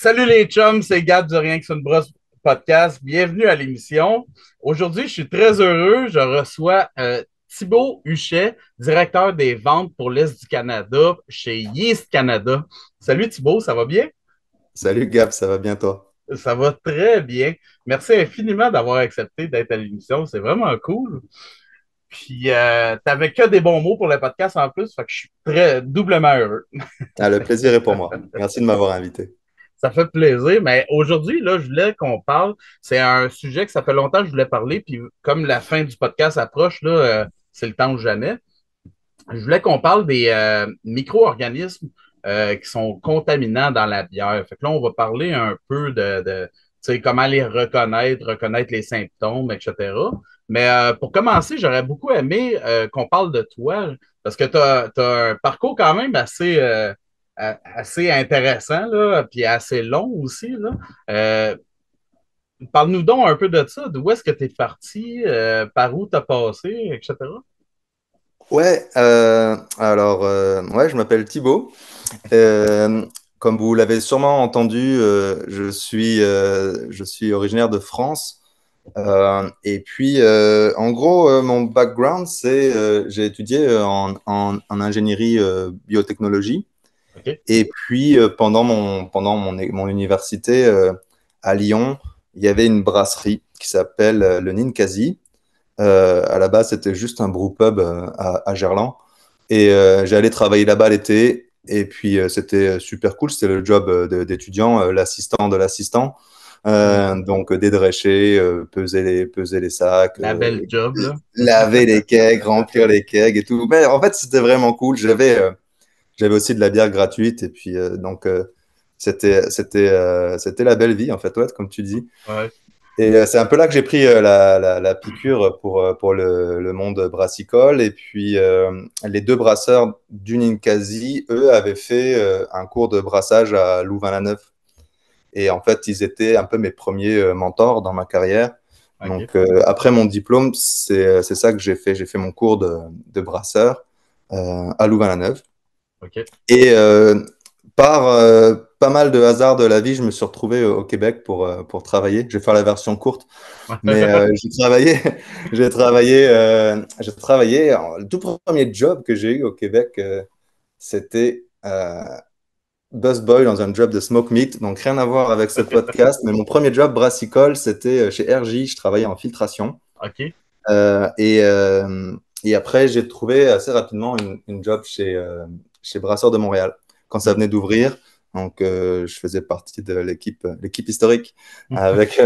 Salut les chums, c'est Gab du Rien que c'est une brosse podcast. Bienvenue à l'émission. Aujourd'hui, je suis très heureux. Je reçois Thibaut Huchet, directeur des ventes pour l'Est du Canada chez Yeast Canada. Salut Thibaut, ça va bien? Salut Gab, ça va bien toi? Ça va très bien. Merci infiniment d'avoir accepté d'être à l'émission. C'est vraiment cool. Puis, t'avais que des bons mots pour le podcast en plus, fait que je suis très doublement heureux. Ah, le plaisir est pour moi. Merci de m'avoir invité. Ça fait plaisir, mais aujourd'hui, là, je voulais qu'on parle. C'est un sujet que ça fait longtemps que je voulais parler, puis comme la fin du podcast approche, là, c'est le temps ou jamais. Je voulais qu'on parle des micro-organismes qui sont contaminants dans la bière. Fait que là, on va parler un peu de tu sais, comment les reconnaître les symptômes, etc. Mais pour commencer, j'aurais beaucoup aimé qu'on parle de toi, parce que tu as un parcours quand même assez intéressant, là, puis assez long aussi, là. Euh, Parle-nous donc un peu de ça. D'où est-ce que tu es parti, par où tu as passé, etc. Ouais, je m'appelle Thibaut. Euh, Comme vous l'avez sûrement entendu, je suis originaire de France. En gros, mon background, j'ai étudié en ingénierie biotechnologie. OK? Et puis, pendant mon université à Lyon, il y avait une brasserie qui s'appelle le Ninkasi. À la base, c'était juste un brewpub à Gerland. Et j'allais travailler là-bas l'été. Et puis, c'était super cool. C'était le job d'étudiant, l'assistant de l'assistant. Mhm. Donc, dédrescher, peser les sacs, La belle job, là. laver les kegs, remplir les kegs et tout. Mais en fait, c'était vraiment cool. J'avais aussi de la bière gratuite. Et puis, c'était la belle vie, en fait, ouais, comme tu dis. Ouais. Et c'est un peu là que j'ai pris la piqûre pour le monde brassicole. Et puis, les deux brasseurs du Ninkasi, eux, avaient fait un cours de brassage à Louvain-la-Neuve. Et en fait, ils étaient un peu mes premiers mentors dans ma carrière. OK. Donc, après mon diplôme, c'est ça que j'ai fait. J'ai fait mon cours de brasseur à Louvain-la-Neuve. OK. Et par pas mal de hasards de la vie, je me suis retrouvé au Québec pour travailler. Je vais faire la version courte, mais j'ai travaillé, j'ai travaillé. Le tout premier job que j'ai eu au Québec, c'était busboy dans un job de smoke meat, donc rien à voir avec ce podcast. Mais mon premier job brassicole, c'était chez RJ. Je travaillais en filtration. OK. Euh, et, euh, et après, j'ai trouvé assez rapidement une job chez Brasseur de Montréal quand ça Mhm. venait d'ouvrir. Donc, je faisais partie de l'équipe historique avec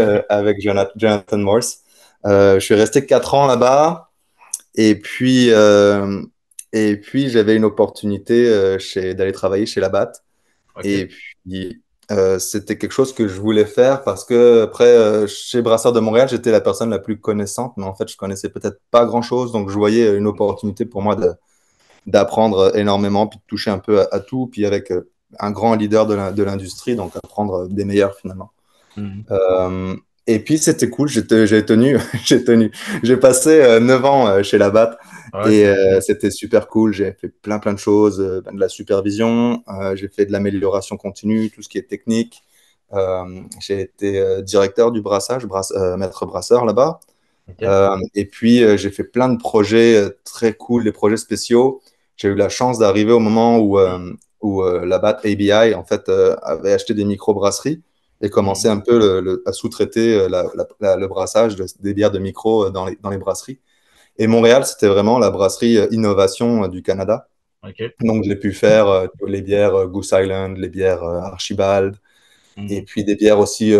Jonathan Morse. Je suis resté 4 ans là-bas. Et puis, euh, et puis j'avais une opportunité d'aller travailler chez Labatt. OK. Et puis, c'était quelque chose que je voulais faire parce que, après, chez Brasseur de Montréal, j'étais la personne la plus connaissante, mais en fait, je connaissais peut-être pas grand-chose. Donc, je voyais une opportunité pour moi d'apprendre énormément, puis de toucher un peu à tout, puis avec un grand leader de l'industrie, donc apprendre des meilleurs finalement. Mhm. Euh, et puis c'était cool, j'ai tenu, j'ai tenu. J'ai passé 9 ans chez Labatt Ouais. et c'était super cool. J'ai fait plein de choses, de la supervision, j'ai fait de l'amélioration continue, tout ce qui est technique. J'ai été directeur du brassage, maître brasseur là-bas. OK. Et puis j'ai fait plein de projets très cool, des projets spéciaux. J'ai eu la chance d'arriver au moment où Labatt ABI en fait avait acheté des microbrasseries et commençait Mhm. un peu à sous-traiter le brassage des bières de micro dans les brasseries. Et Montréal, c'était vraiment la brasserie innovation du Canada. OK. Donc j'ai pu faire les bières Goose Island, les bières Archibald, et Mhm. puis des bières aussi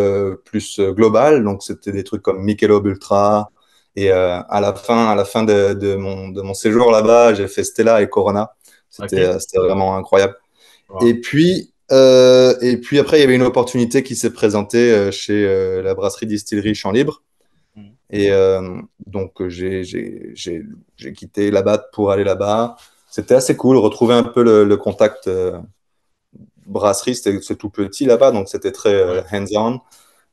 plus globales. Donc c'était des trucs comme Michelob Ultra. Et à la fin de mon séjour là-bas, j'ai fait Stella et Corona. C'était OK. euh, c'était vraiment incroyable. Wow. Et puis après, il y avait une opportunité qui s'est présentée chez la brasserie distillerie Champ Libre. Mhm. Et donc, j'ai quitté là-bas pour aller là-bas. C'était assez cool, retrouver un peu le contact brasserie. C'est tout petit là-bas, donc c'était très Ouais. hands-on,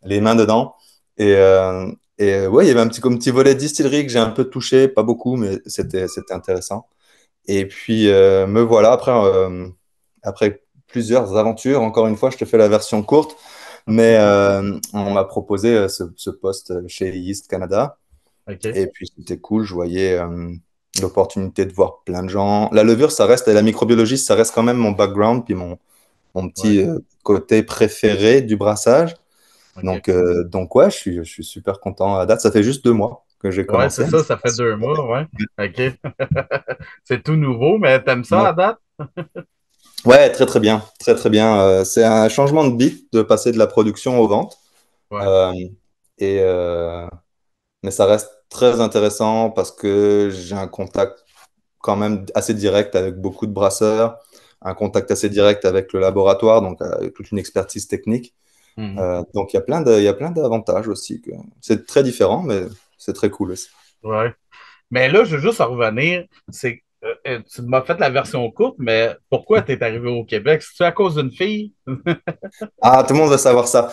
les mains dedans. Et ouais, il y avait un petit volet distillerie que j'ai un peu touché, pas beaucoup, mais c'était intéressant. Et puis, me voilà, après plusieurs aventures, encore une fois, je te fais la version courte. Mais on m'a proposé ce poste chez Yeast Canada. OK. Et puis c'était cool, je voyais l'opportunité de voir plein de gens. La levure, ça reste, et la microbiologie, ça reste quand même mon background, puis mon Ouais. petit côté préféré du brassage. OK. Donc ouais, je suis super content à date. Ça fait juste 2 mois que j'ai Ouais, c'est commencé. ça, ça fait 2 mois, ouais. OK. C'est tout nouveau, mais t'aimes ça Ouais. à date? Ouais, très très bien, très très bien. C'est un changement de beat de passer de la production aux ventes. Ouais. Euh, et, mais ça reste très intéressant parce que j'ai un contact quand même assez direct avec beaucoup de brasseurs, un contact assez direct avec le laboratoire, donc toute une expertise technique. Mhm. Donc il y a plein d'avantages aussi. C'est très différent, mais c'est très cool aussi. Ouais. Mais là, je veux juste en revenir. Tu m'as fait la version courte, mais pourquoi tu es arrivé au Québec? C'est-tu à cause d'une fille? Ah, tout le monde veut savoir ça.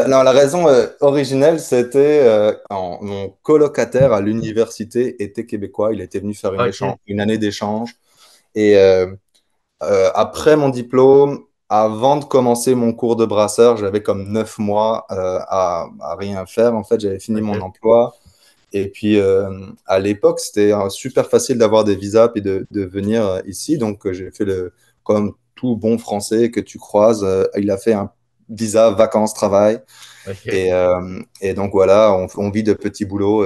Non, la raison originelle, c'était mon colocataire à l'université était québécois. Il était venu faire OK. une année d'échange. Et après mon diplôme, avant de commencer mon cours de brasseur, j'avais comme 9 mois à rien faire. En fait, j'avais fini mon OK. emploi. Et puis, à l'époque, c'était super facile d'avoir des visas et de venir ici. Donc, j'ai fait comme tout bon Français que tu croises, il a fait un visa vacances-travail. OK. Et donc, voilà, on vit de petits boulots,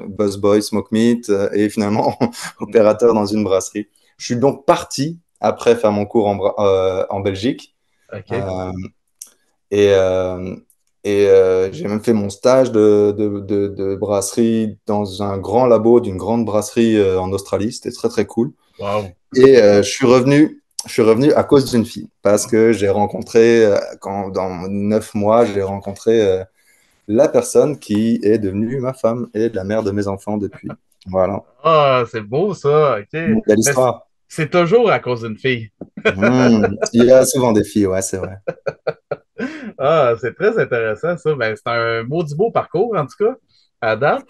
busboy, smoke meat, et finalement, opérateur dans une brasserie. Je suis donc parti après faire mon cours en Belgique. OK. Euh, et j'ai même fait mon stage de brasserie dans un grand labo d'une grande brasserie en Australie. C'était très, très cool. Wow. Et je suis revenu à cause d'une fille. Parce que j'ai rencontré, dans 9 mois, j'ai rencontré la personne qui est devenue ma femme et la mère de mes enfants depuis. Voilà. Ah, c'est beau ça. OK. Une belle Mais histoire. c'est toujours à cause d'une fille. Il y a souvent des filles, ouais, c'est vrai. Ah, c'est très intéressant ça. Ben, c'est un maudit beau parcours, en tout cas, à date.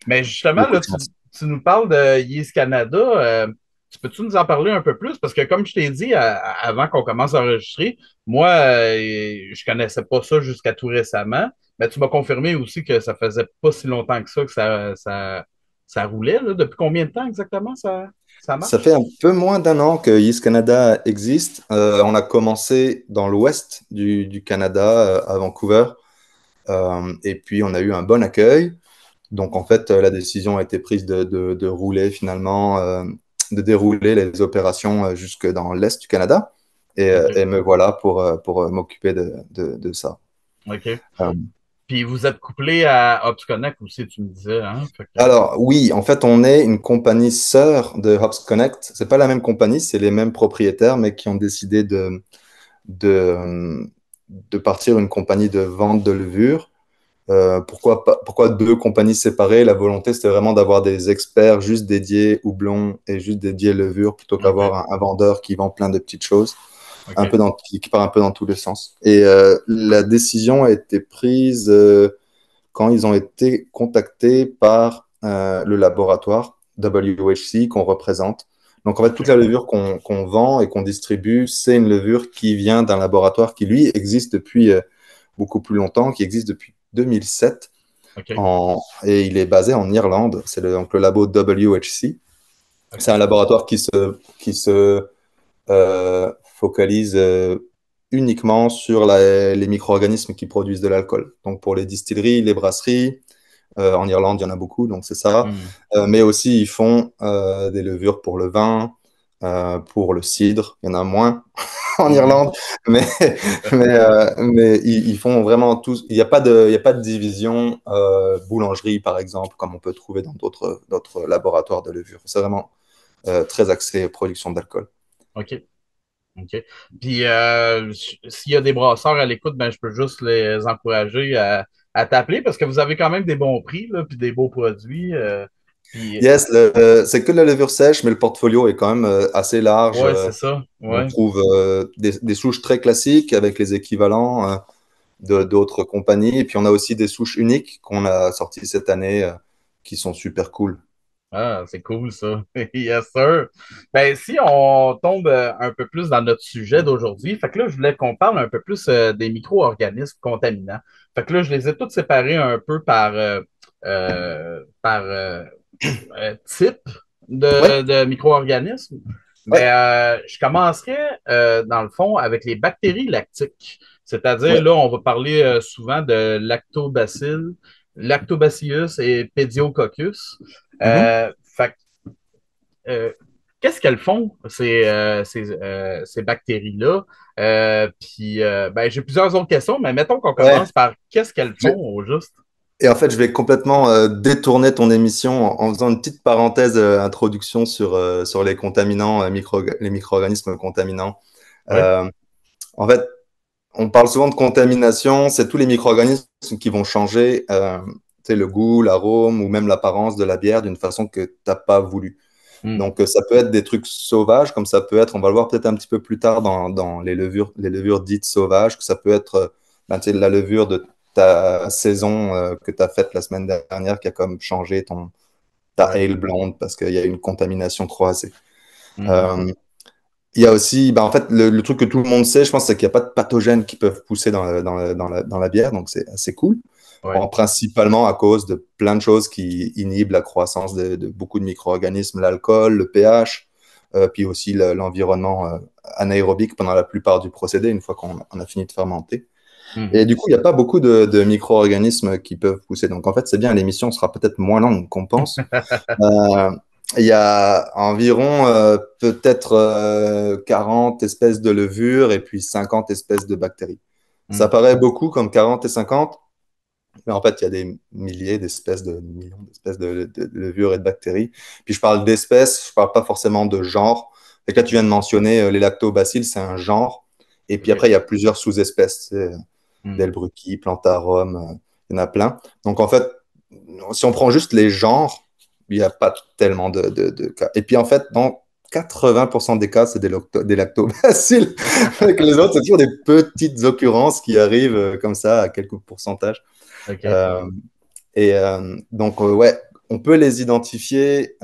Mais justement, Beaucoup là, de chance. tu nous parles de Yeast Canada. Tu peux-tu nous en parler un peu plus? Parce que comme je t'ai dit avant qu'on commence à enregistrer, moi, je connaissais pas ça jusqu'à tout récemment. Mais tu m'as confirmé aussi que ça faisait pas si longtemps que ça ça roulait, là. Depuis combien de temps exactement ça Ça fait marche? un peu moins d'un an que Yeast Canada existe. On a commencé dans l'ouest du Canada, à Vancouver. Et puis, on a eu un bon accueil. Donc, en fait, la décision a été prise de rouler finalement, de dérouler les opérations jusque dans l'est du Canada. OK. Et me voilà pour m'occuper de ça. OK. Euh, Puis vous êtes couplé à OpsConnect aussi, tu me disais, hein? Fait que, alors, oui, en fait, on est une compagnie sœur de Hops Connect. C'est pas la même compagnie, c'est les mêmes propriétaires, mais qui ont décidé de, de partir une compagnie de vente de levure. Pourquoi deux compagnies séparées? La volonté, c'était vraiment d'avoir des experts juste dédiés houblon et juste dédiés levure plutôt OK. qu'avoir un vendeur qui vend plein de petites choses, OK. qui part un peu dans tous les sens. Et la décision a été prise quand ils ont été contactés par le laboratoire WHC qu'on représente. Donc, en fait, toute OK. la levure qu'on vend et qu'on distribue, c'est une levure qui vient d'un laboratoire qui, lui, existe depuis beaucoup plus longtemps, qui existe depuis 2007 OK. et il est basé en Irlande. C'est donc le labo WHC. C'est un OK. laboratoire qui se focalise uniquement sur les micro-organismes qui produisent de l'alcool. Donc pour les distilleries, les brasseries, en Irlande, il y en a beaucoup, donc c'est ça. Hmm. Mais aussi, ils font des levures pour le vin, pour le cidre. Il y en a moins en Mhm. Irlande, mais, mais ils font vraiment tous. Il y a pas de division boulangerie, par exemple, comme on peut trouver dans d'autres laboratoires de levure. C'est vraiment très axé production d'alcool. OK. OK. Puis, s'il y a des brasseurs à l'écoute, ben, je peux juste les encourager à t'appeler parce que vous avez quand même des bons prix, là, puis des beaux produits. Puis, Yes, c'est que de la levure sèche, mais le portfolio est quand même assez large. ouais, c'est ça. On Ouais. trouve des souches très classiques avec les équivalents d'autres compagnies. Et puis on a aussi des souches uniques qu'on a sorties cette année qui sont super cool. Ah, c'est cool ça. Yes, sir. Ben, si on tombe un peu plus dans notre sujet d'aujourd'hui, fait que là, je voulais qu'on parle un peu plus des micro-organismes contaminants. Fait que là, je les ai tous séparés un peu par type Ouais, de micro-organismes. ouais, Mais je commencerai, dans le fond, avec les bactéries lactiques. C'est-à-dire, ouais. là, on va parler souvent de lactobacilles, lactobacillus et pediococcus. Mhm. Fait que, qu'est-ce qu'elles font, ces bactéries-là? Ben, j'ai plusieurs autres questions, mais mettons qu'on Ouais. commence par qu'est-ce qu'elles Je- font au juste? Et en fait, je vais complètement détourner ton émission en faisant une petite parenthèse introduction sur les contaminants, les micro-organismes contaminants. Oui. Euh, En fait, on parle souvent de contamination, c'est tous les micro-organismes qui vont changer tu sais, le goût, l'arôme ou même l'apparence de la bière d'une façon que tu n'as pas voulu. Hmm. Donc, ça peut être des trucs sauvages, comme ça peut être, on va le voir peut-être un petit peu plus tard dans les levures dites sauvages, que ça peut être ben, tu sais, la levure de ta saison que tu as faite la semaine dernière qui a comme changé ta Ouais. ale blonde parce qu'il y a une contamination croisée. Mhm. Euh, il y a aussi, ben, en fait, le truc que tout le monde sait, je pense, c'est qu'il n'y a pas de pathogènes qui peuvent pousser dans la bière, donc c'est assez cool. Ouais. Bon, principalement à cause de plein de choses qui inhibent la croissance de beaucoup de micro-organismes, l'alcool, le pH, puis aussi l'environnement anaérobique pendant la plupart du procédé, une fois qu'on a fini de fermenter. Et Mhm. du coup, il n'y a pas beaucoup de micro-organismes qui peuvent pousser. Donc en fait, c'est bien, l'émission sera peut-être moins longue qu'on pense. Euh, il y a environ peut-être 40 espèces de levures et puis 50 espèces de bactéries. Ça Hmm. paraît beaucoup comme 40 et 50, mais en fait, il y a des milliers d'espèces, de millions d'espèces de levures et de bactéries. Puis je parle d'espèces, je parle pas forcément de genre. Et là, tu viens de mentionner les lactobacilles, c'est un genre. Et puis OK. après, il y a plusieurs sous-espèces. Hmm. Delbrucky, Plantarum, il y en a plein. Donc en fait, si on prend juste les genres, il n'y a pas tellement de cas. Et puis en fait, dans 80% des cas, c'est des lactobacilles. Avec les autres, c'est toujours des petites occurrences qui arrivent comme ça à quelques pourcentages. OK. Euh, donc, ouais, on peut les identifier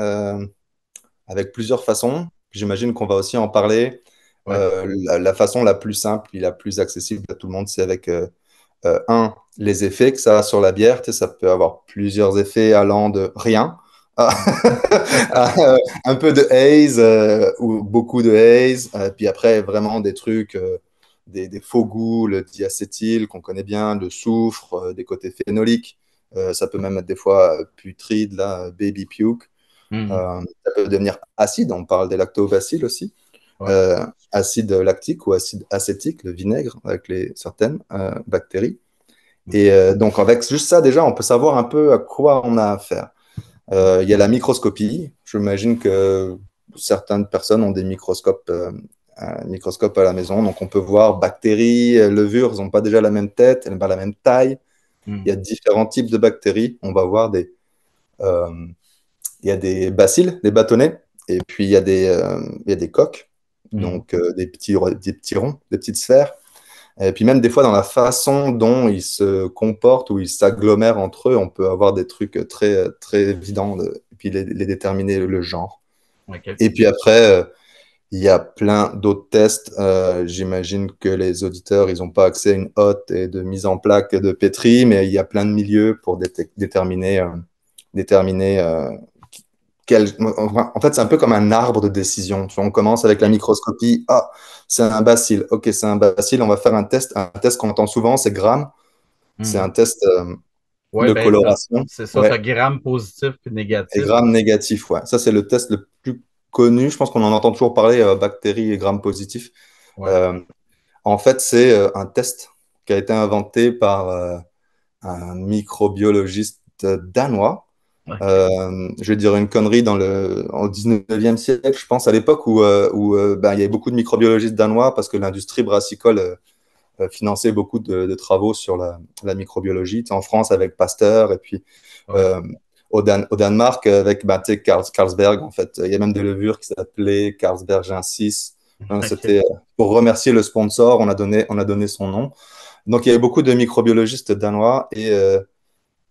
avec plusieurs façons. J'imagine qu'on va aussi en parler. Ouais. La façon la plus simple et la plus accessible à tout le monde, c'est avec les effets que ça a sur la bière. Tu sais, ça peut avoir plusieurs effets allant de rien à, Hmm. à, un peu de haze ou beaucoup de haze. Puis après, vraiment des trucs, des faux goûts, le diacétyl qu'on connaît bien, le soufre, des côtés phénoliques. Ça peut même être des fois putride, là, baby puke. Hmm. Ça peut devenir acide, on parle des lactobacilles aussi. Ouais. Euh, Acide lactique ou acide acétique, le vinaigre avec certaines bactéries. Et OK. donc, avec juste ça, déjà, on peut savoir un peu à quoi on a affaire. Il y a la microscopie. J'imagine que certaines personnes ont des microscopes, un microscope à la maison. Donc, on peut voir bactéries, levures, elles n'ont pas déjà la même tête, elles n'ont pas la même taille. Il y Hmm. a différents types de bactéries. On va voir euh, il y a des bacilles, des bâtonnets, et puis il y a des coques, Hmm. donc des petits ronds, des petites sphères. Et puis même des fois dans la façon dont ils se comportent ou ils s'agglomèrent entre eux, on peut avoir des trucs très, très évidents et puis les déterminer le genre. OK. Et puis après, il y a plein d'autres tests. J'imagine que les auditeurs, ils n'ont pas accès à une hotte et de mise en plaque de pétri, mais il y a plein de milieux pour déterminer en fait, c'est un peu comme un arbre de décision. Tu vois, on commence avec la OK. microscopie. Ah, c'est un bacille. Ok, c'est un bacille. On va faire un test. Un test qu'on entend souvent, c'est Gram. C'est Hmm. un test Ouais, de ben, coloration. c'est ça, Ouais. t'as gramme positif puis Et négatif. Gram négatif. Ouais. Ça, c'est le test le plus connu. Je pense qu'on en entend toujours parler, bactéries et Gram positif. Ouais. Euh, En fait, c'est un test qui a été inventé par un microbiologiste danois. OK. Je vais dire une connerie au 19e siècle, je pense, à l'époque où ben, il y avait beaucoup de microbiologistes danois parce que l'industrie brassicole finançait beaucoup de travaux sur la microbiologie. Tu sais, en France avec Pasteur et puis Ouais. euh, au Danemark avec ben, tu sais, Carlsberg, en fait. Il y a même des levures qui s'appelaient Carlsbergensis. Hein, OK. c'était pour remercier le sponsor, on a donné son nom. Donc il y avait beaucoup de microbiologistes danois et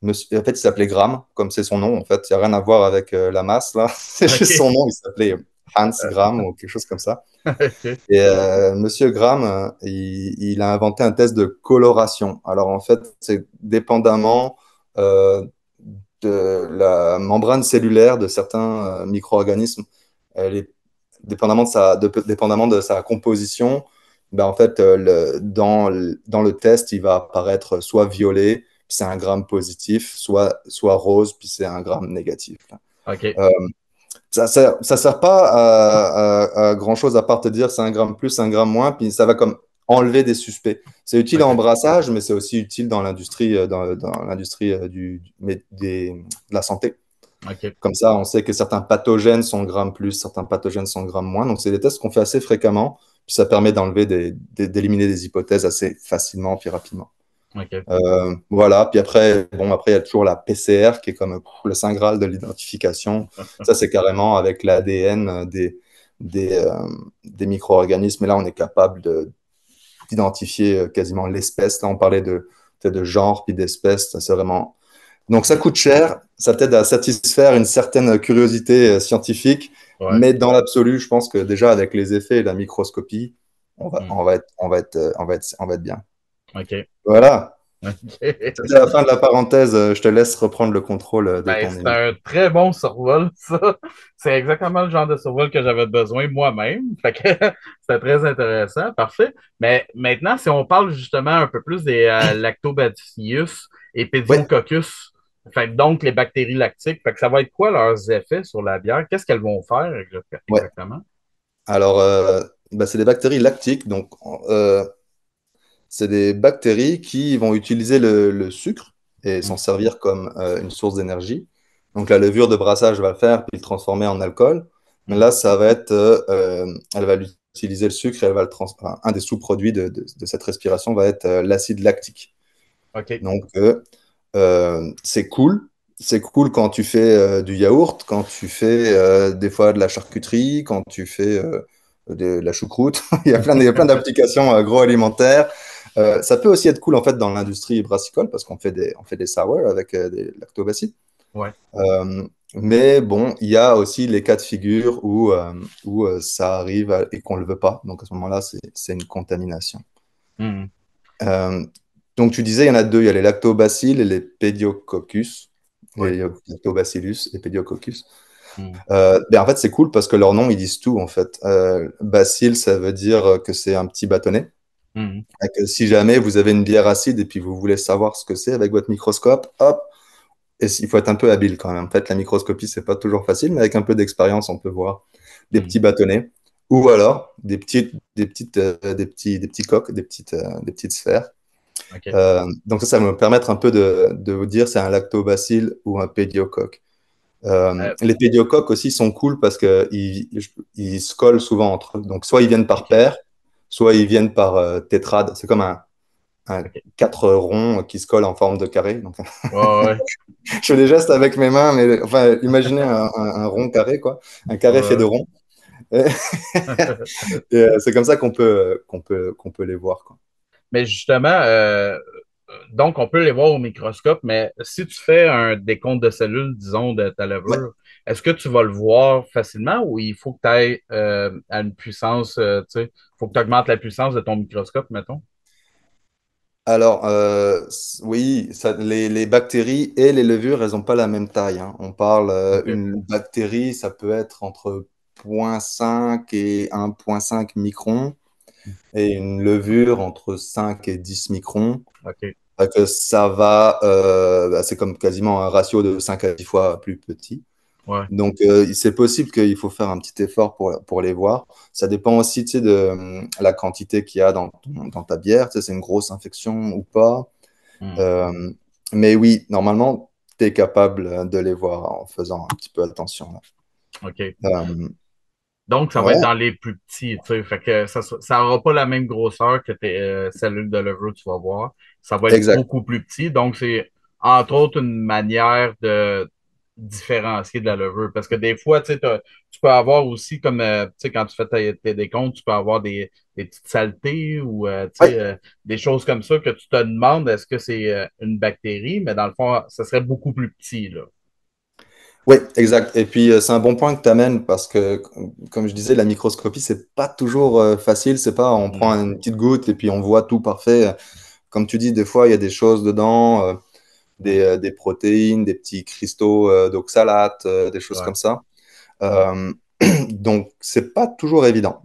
En fait, il s'appelait Gram, comme c'est son nom. En fait, il n'y a rien à voir avec la masse, là. C'est juste OK. son nom. Il s'appelait Hans Gram ou quelque chose comme ça. OK. Et Monsieur Gram, il a inventé un test de coloration. Alors, en fait, c'est dépendamment euh, de la membrane cellulaire de certains micro-organismes. Elle est dépendamment de sa composition. Ben, en fait, dans le test, il va apparaître soit violet, puis c'est un gramme positif, soit rose, puis c'est un gramme négatif. OK. Euh, ça sert pas à grand-chose à part te dire c'est un gramme plus, un gramme moins, puis ça va comme enlever des suspects. C'est utile en OK. brassage, mais c'est aussi utile dans l'industrie dans l'industrie de la santé. OK. Comme ça, on sait que certains pathogènes sont grammes plus, certains pathogènes sont grammes moins. Donc, c'est des tests qu'on fait assez fréquemment. Puis ça permet d'éliminer des hypothèses assez facilement puis rapidement. OK. Voilà. Puis après, bon, après, il y a toujours la PCR qui est comme le saint graal de l'identification. Ça, c'est carrément avec l'ADN des micro-organismes. Et là, on est capable d'identifier quasiment l'espèce. Là, on parlait de genre puis d'espèce. Ça, c'est vraiment donc ça coûte cher, ça t'aide à satisfaire une certaine curiosité scientifique, Ouais. mais dans l'absolu, je pense que déjà avec les effets et la microscopie, Hmm. on va être bien. OK. Voilà, OK. c'était la fin de la parenthèse. Je te laisse reprendre le contrôle de Ben, ton c'est émission. un très bon survol, ça. C'est exactement le genre de survol que j'avais besoin moi-même. Fait que c'était très intéressant. Parfait. Mais maintenant, si on parle justement un peu plus des lactobacillus et Oui, pediococcus, fait que donc les bactéries lactiques, fait que ça va être quoi leurs effets sur la bière? Qu'est-ce qu'elles vont faire ouais. exactement? Alors, bah, c'est des bactéries lactiques, donc c'est des bactéries qui vont utiliser le sucre et Hmm. s'en servir comme une source d'énergie. Donc la levure de brassage va le faire puis le transformer en alcool. Mais Hmm. là, ça va être, elle va utiliser le sucre et elle va enfin, un des sous-produits de cette respiration va être l'acide lactique. OK. Donc c'est cool. C'est cool quand tu fais du yaourt, quand tu fais des fois de la charcuterie, quand tu fais de la choucroute. Il y a plein d'applications agroalimentaires. Ça peut aussi être cool en fait dans l'industrie brassicole parce on fait des sour avec des lactobacilles. Ouais. Euh, mais bon, il y a aussi les cas de figure où ça arrive et qu'on ne le veut pas. Donc à ce moment-là, c'est une contamination. Hmm. Euh, donc tu disais, il y en a deux, il y a les lactobacilles et les pédiococcus, Ouais. les lactobacillus et pédiococcus. Hmm. Ben, en fait, c'est cool parce que leurs noms, ils disent tout, en fait. Bacille, ça veut dire que c'est un petit bâtonnet. Hmm. Et que si jamais vous avez une bière acide et puis vous voulez savoir ce que c'est avec votre microscope, hop, il faut être un peu habile quand même. En fait, la microscopie, c'est pas toujours facile, mais avec un peu d'expérience, on peut voir des Hmm. petits bâtonnets ou alors des petits coques, des petites sphères. OK. Donc ça va me permettre un peu de vous dire c'est un lactobacille ou un pédiocoque. Euh, Les pédiocoques aussi sont cool parce qu'ils se collent souvent entre eux. Donc soit ils viennent par OK. paire, soit ils viennent par tétrade. C'est comme un OK. quatre ronds qui se collent en forme de carré. Donc, Ouais, ouais. je fais des gestes avec mes mains, mais enfin, imaginez un rond carré, quoi. Un carré fait de Ouais. ronds. Et, c'est comme ça qu'on peut les voir, quoi. Mais justement, donc on peut les voir au microscope, mais si tu fais un décompte de cellules, disons, de ta Ouais. levure, est-ce que tu vas le voir facilement ou il faut que tu ailles à une puissance, tu sais, il faut que tu augmentes la puissance de ton microscope, mettons? Alors, oui, les bactéries et les levures, elles n'ont pas la même taille, hein. On parle, OK. une bactérie, ça peut être entre 0,5 et 1,5 microns, et une levure entre 5 et 10 microns. OK. Ça va, bah, c'est comme quasiment un ratio de 5 à 10 fois plus petit. Ouais. Donc, c'est possible qu'il faut faire un petit effort pour les voir. Ça dépend aussi, tu sais, de la quantité qu'il y a dans ta bière. Tu sais, c'est une grosse infection ou pas. Hmm. Euh, mais oui, normalement, tu es capable de les voir en faisant un petit peu attention, là. OK. Euh, Donc, ça va être ouais, dans les plus petits, tu sais. Fait que ça aura pas la même grosseur que tes cellules de levure, tu vas voir. Ça va être exact. beaucoup plus petit. Donc, c'est entre autres une manière différencier de la levure. Parce que des fois, tu sais, tu peux avoir aussi, comme tu sais, quand tu fais tes décomptes, tu peux avoir des petites saletés ou tu sais, Ouais. des choses comme ça que tu te demandes est-ce que c'est une bactérie, mais dans le fond, ça serait beaucoup plus petit, là. Oui, exact. Et puis, c'est un bon point que tu amènes parce que, comme je disais, la microscopie, c'est pas toujours facile. C'est pas, on prend Non. une petite goutte et puis on voit tout parfait. Comme tu dis, des fois, il y a des choses dedans, Mm. des protéines, des petits cristaux d'oxalate, des choses Ouais. comme ça. Euh, donc, c'est pas toujours évident.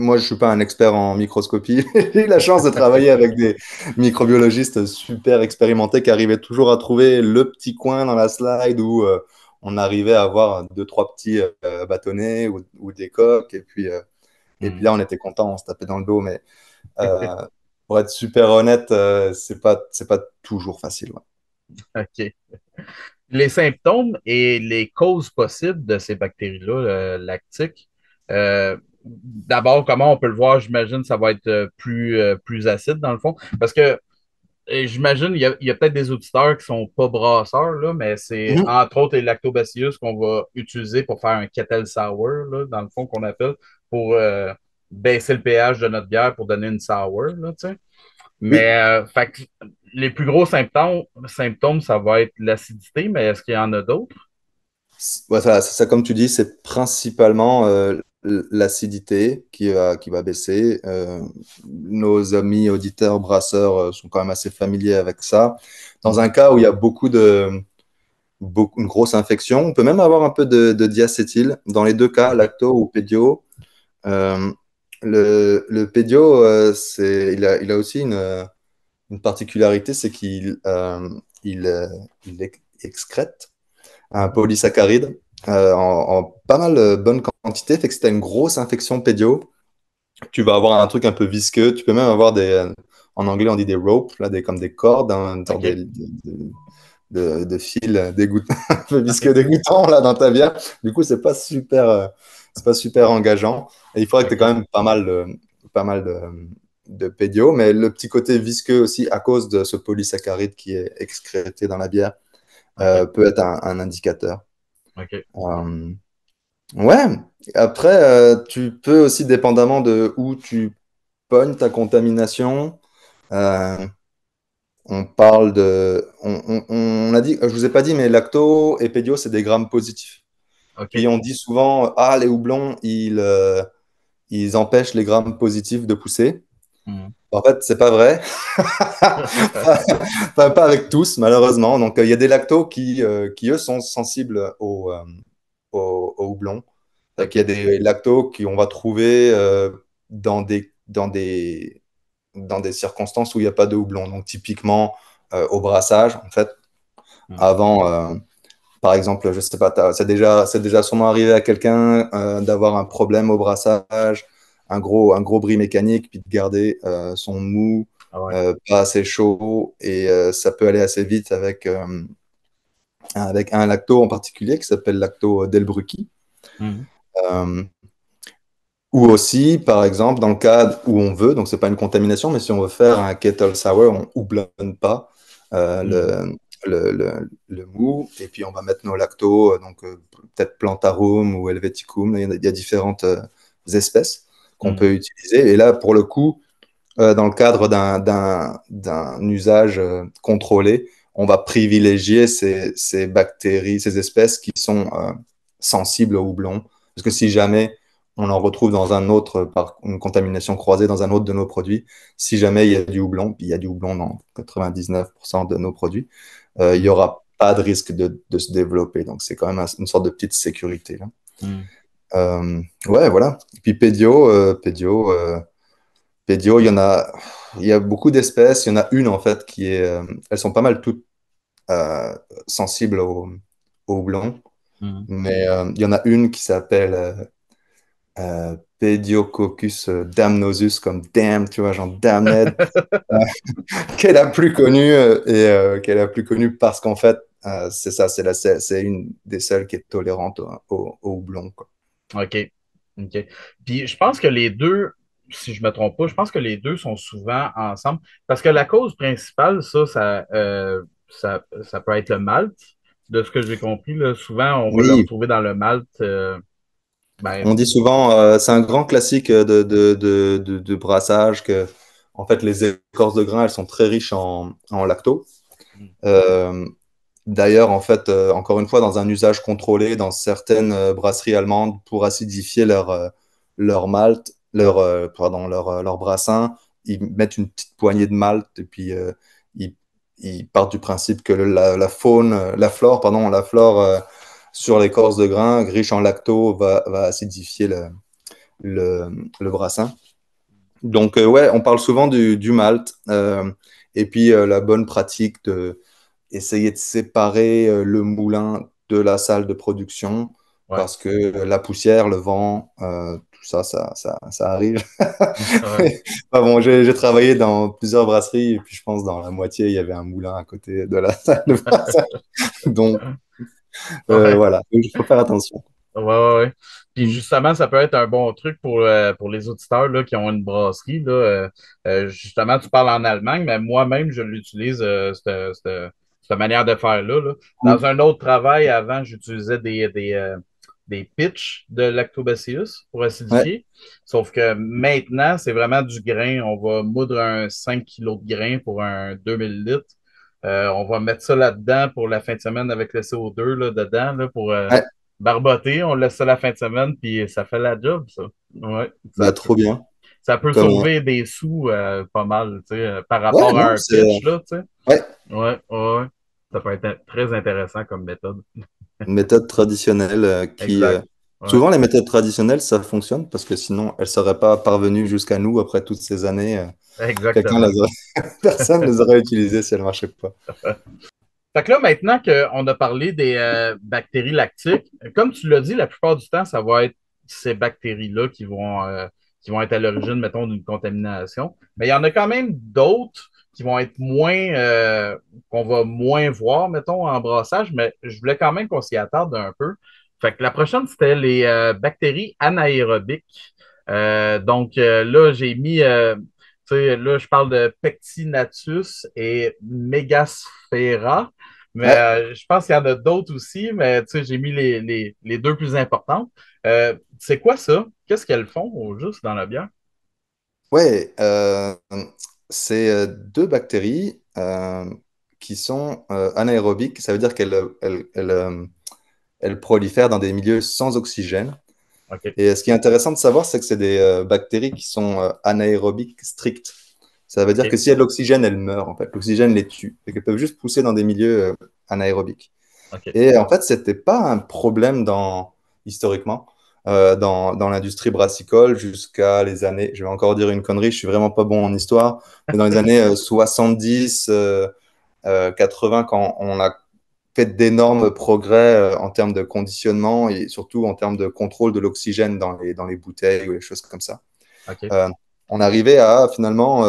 Moi, je suis pas un expert en microscopie. J'ai eu la chance de travailler avec des microbiologistes super expérimentés qui arrivaient toujours à trouver le petit coin dans la slide où on arrivait à avoir deux, trois petits bâtonnets ou des coques. Et puis Mm. là, on était content, on se tapait dans le dos. Mais euh, pour être super honnête, c'est pas toujours facile. Ouais. OK. Les symptômes et les causes possibles de ces bactéries-là, lactiques, d'abord, comment on peut le voir? J'imagine que ça va être plus acide dans le fond. Parce que j'imagine il y a peut-être des auditeurs qui sont pas brasseurs, là, mais c'est Mhm. entre autres les lactobacillus qu'on va utiliser pour faire un kettle sour, là, dans le fond, qu'on appelle, pour baisser le pH de notre bière pour donner une sour, là, tu sais. Oui. Mais fait que les plus gros symptômes, ça va être l'acidité, mais est-ce qu'il y en a d'autres? Ouais, voilà, c'est ça, comme tu dis, c'est principalement l'acidité qui va baisser. Nos amis auditeurs brasseurs sont quand même assez familiers avec ça. Dans un Mhm. cas où il y a une grosse infection, on peut même avoir un peu de diacétyl. Dans les deux cas, OK. lacto ou pédio. Euh, le pédio, il a aussi une particularité, c'est qu'il excrète un Mhm. polysaccharide en pas mal bonne quantité. Fait que si tu as une grosse infection pédio, tu vas avoir un truc un peu visqueux. Tu peux même avoir en anglais on dit des ropes, là, comme des cordes, hein, une sorte OK. de fil dégoûtant, un peu visqueux dégoûtant là dans ta bière. Du coup, c'est pas super engageant. Et il faudrait que tu aies OK. quand même pas mal de pédio, mais le petit côté visqueux aussi à cause de ce polysaccharide qui est excrété dans la bière OK. peut être un indicateur. OK. Euh, ouais, après, tu peux aussi, dépendamment de où tu pognes ta contamination, euh, on parle de. On a dit, je vous ai pas dit, mais lacto et pédio, c'est des grammes positifs. Puis OK. on dit souvent, ah, les houblons, ils empêchent les grammes positifs de pousser. Mhm. En fait, c'est pas vrai. Pas avec tous, malheureusement. Donc, il y a des lactos qui, eux, sont sensibles au houblon. Fait qu'il y a OK. des lactos qu'on va trouver dans des circonstances où il n'y a pas de houblon. Donc, typiquement, au brassage, en fait, Mhm. avant, par exemple, je sais pas, c'est déjà sûrement arrivé à quelqu'un d'avoir un problème au brassage, un gros bris mécanique, puis de garder son mou Ah ouais. pas assez chaud, et ça peut aller assez vite avec un lacto en particulier qui s'appelle lacto Delbrucky. Mhm. Euh, Ou aussi, par exemple, dans le cas où on veut, donc c'est pas une contamination, mais si on veut faire un kettle sour, on houblonne pas Mhm. le mou, et puis on va mettre nos lactos, donc peut-être Plantarum ou Helveticum, il y a différentes espèces qu'on Mhm. peut utiliser. Et là, pour le coup, dans le cadre d'un usage contrôlé, on va privilégier ces bactéries, ces espèces qui sont sensibles au houblon. Parce que si jamais on en retrouve dans un autre, par une contamination croisée dans un autre de nos produits, si jamais il y a du houblon, puis il y a du houblon dans 99% de nos produits, il n'y Mhm. aura pas de risque de se développer. Donc c'est quand même une sorte de petite sécurité là. Mhm. Ouais, voilà. Et puis pédio, il y a beaucoup d'espèces. Il y en a une, en fait, elles sont pas mal toutes euh, sensibles au houblon. Mhm. Mais il y en a une qui s'appelle Pediococcus damnosus, comme damn, tu vois, genre damned, euh, qui est la plus connue qui est la plus connue parce qu'en fait, c'est ça, c'est une des seules qui est tolérante au houblon, quoi. OK. OK. Puis je pense que les deux, si je me trompe pas, je pense que les deux sont souvent ensemble. Parce que la cause principale, ça peut être le malt. de ce que j'ai compris, là, souvent, on va le Oui, retrouver dans le malt. Ben, on dit souvent, c'est un grand classique de brassage que, en fait, les écorces de grains, elles sont très riches en lacto. Euh, D'ailleurs, en fait, encore une fois, dans un usage contrôlé, dans certaines brasseries allemandes, pour acidifier leur malt, leur brassin, ils mettent une petite poignée de malt et puis ils, ils partent du principe que la faune, la flore sur l'écorce de grain, riche en lacto, va acidifier le, le brassin. Donc, ouais, on parle souvent du malt et puis la bonne pratique de essayer de séparer le moulin de la salle de production ouais. parce que la poussière, le vent, tout ça, ça arrive. Ouais. Enfin bon, j'ai travaillé dans plusieurs brasseries et puis je pense dans la moitié, il y avait un moulin à côté de la salle de brassage. Donc, Ouais. voilà, il faut faire attention. Ouais, ouais, ouais. Puis Mm. justement, ça peut être un bon truc pour les auditeurs là, qui ont une brasserie. Là, justement, tu parles en Allemagne, mais moi-même, je l'utilise, cette manière de faire-là. Là. Dans un autre travail, avant, j'utilisais des pitchs de lactobacillus pour Ouais, acidifier. Sauf que maintenant, c'est vraiment du grain. On va moudre un 5 kilos de grain pour un 2000 litres. On va mettre ça là-dedans pour la fin de semaine avec le CO2 là, dedans là, pour ouais, barboter, on laisse ça la fin de semaine, puis ça fait la job, ça. Ouais, bah, trop bien. ça peut Comme, sauver des sous pas mal, tu sais, par ouais, rapport à non, un c'est pitch, là, tu sais. ouais, Ouais, ouais, ouais. Ça peut être très intéressant comme méthode. une méthode traditionnelle qui Exact. Ouais, souvent les méthodes traditionnelles ça fonctionne parce que sinon elles seraient pas parvenues jusqu'à nous après toutes ces années. Quelqu'un exactement. les aurait- personne ne les aurait utilisées si elles marchaient pas. Fait que là, maintenant qu'on a parlé des bactéries lactiques, comme tu l'as dit, la plupart du temps, ça va être ces bactéries-là qui vont être à l'origine, mettons, d'une contamination. Mais il y en a quand même d'autres qui vont être qu'on va moins voir, mettons, en brassage, mais je voulais quand même qu'on s'y attarde un peu. Fait que la prochaine, c'était les bactéries anaérobiques. Là, j'ai mis, tu sais, là, je parle de Pectinatus et Megasphaera. Mais Ouais, je pense qu'il y en a d'autres aussi, mais tu sais, j'ai mis les deux plus importantes. C'est quoi ça? Qu'est-ce qu'elles font au juste dans la bière? ouais, c'est deux bactéries qui sont anaérobiques. Ça veut dire elles prolifèrent dans des milieux sans oxygène. OK. Et ce qui est intéressant de savoir, c'est que c'est des bactéries qui sont anaérobiques strictes. Ça veut dire que OK. s'il y a de l'oxygène, elles meurent, en fait. L'oxygène les tue. Et qu'elles peuvent juste pousser dans des milieux anaérobiques. OK. Et en fait, c'était pas un problème historiquement dans l'industrie brassicole jusqu'à les années, je vais encore dire une connerie, je suis vraiment pas bon en histoire, mais dans les années 70, 80, quand on a fait d'énormes progrès en termes de conditionnement et surtout en termes de contrôle de l'oxygène dans les bouteilles ou les choses comme ça. OK. Euh, on arrivait à finalement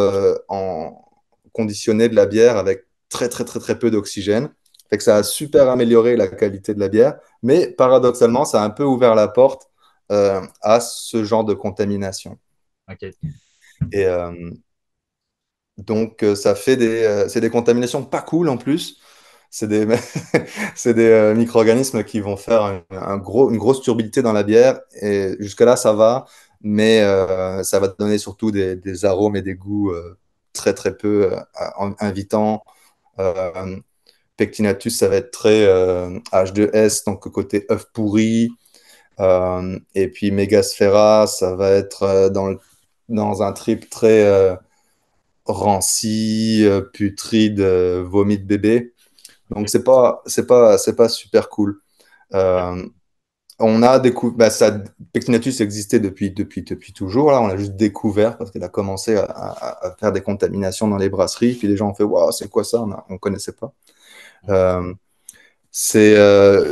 conditionner de la bière avec très très très très peu d'oxygène. Fait que ça a super amélioré la qualité de la bière, mais paradoxalement, ça a un peu ouvert la porte à ce genre de contamination. OK. Et donc, ça fait c'est des contaminations pas cool en plus. C'est des, c'est des micro-organismes qui vont faire une grosse turbidité dans la bière. Et jusque-là, ça va, mais ça va donner surtout des arômes et des goûts très, très peu invitants. Euh, Pectinatus, ça va être très H2S, donc côté œuf pourri. Et puis Megasphaera, ça va être dans un trip très ranci, putride, vomi de bébé. Donc OK. c'est pas super cool. OK. Euh, on a découvert, bah, Pectinatus existait depuis toujours. Là, on l'a juste découvert parce qu'il a commencé à faire des contaminations dans les brasseries. Puis les gens ont fait, waouh, c'est quoi ça? On connaissait pas. Euh,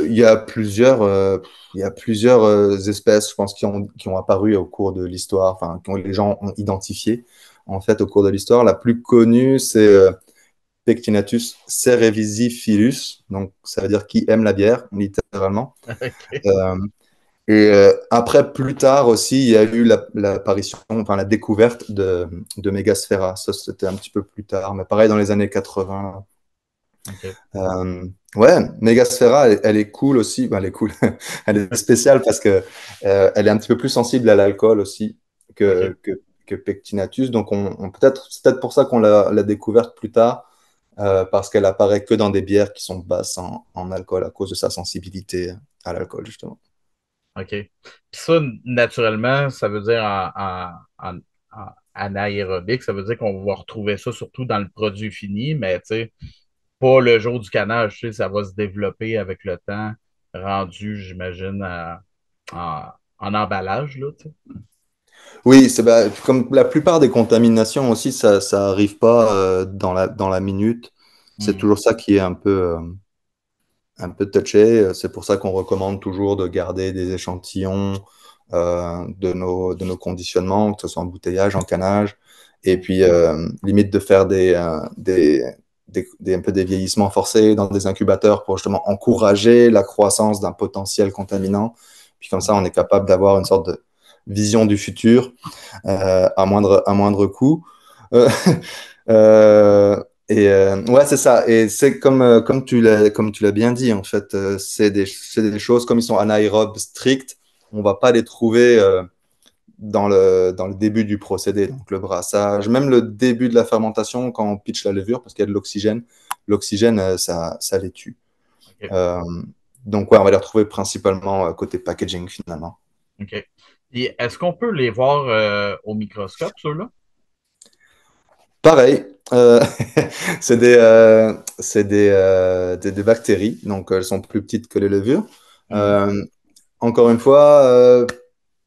il y a plusieurs espèces, je pense, qui ont apparu au cours de l'histoire, enfin, les gens ont identifié en fait au cours de l'histoire. La plus connue, c'est Pectinatus cerevisiphilus, donc ça veut dire qui aime la bière, littéralement. OK. Euh, Après, plus tard aussi, il y a eu l'apparition, enfin la découverte de Megasphaera. Ça, c'était un petit peu plus tard, mais pareil dans les années 80. OK. Ouais, Megasphera, elle est cool aussi. Ben, elle est cool. Elle est spéciale parce que elle est un petit peu plus sensible à l'alcool aussi OK. que Pectinatus. Donc, c'est peut-être pour ça qu'on l'a découverte plus tard, parce qu'elle apparaît que dans des bières qui sont basses en alcool à cause de sa sensibilité à l'alcool, justement. OK. Puis ça, naturellement, ça veut dire en anaérobique, ça veut dire qu'on va retrouver ça surtout dans le produit fini, mais tu sais, pas le jour du canage, tu sais, ça va se développer avec le temps, rendu, j'imagine, en emballage, là, tu sais. Oui, c'est bah, comme la plupart des contaminations aussi, ça arrive pas dans la minute. C'est Hmm. toujours ça qui est un peu touché. C'est pour ça qu'on recommande toujours de garder des échantillons de nos conditionnements, que ce soit en bouteillage, en canage, et puis limite de faire un peu des vieillissements forcés dans des incubateurs pour justement encourager la croissance d'un potentiel contaminant. Puis comme ça, on est capable d'avoir une sorte de vision du futur à moindre coût. Euh, ouais, c'est ça. Et c'est comme tu l'as bien dit, en fait, c'est des choses, comme ils sont anaérobes strictes, on va pas les trouver dans le début du procédé. Donc le brassage, même le début de la fermentation, quand on pitch la levure, parce qu'il y a de l'oxygène, l'oxygène, ça les tue. OK. Euh, donc ouais, on va les retrouver principalement côté packaging finalement. OK. Et est-ce qu'on peut les voir au microscope, ceux-là? Pareil, des bactéries, donc elles sont plus petites que les levures. Mhm. Euh, Encore une fois,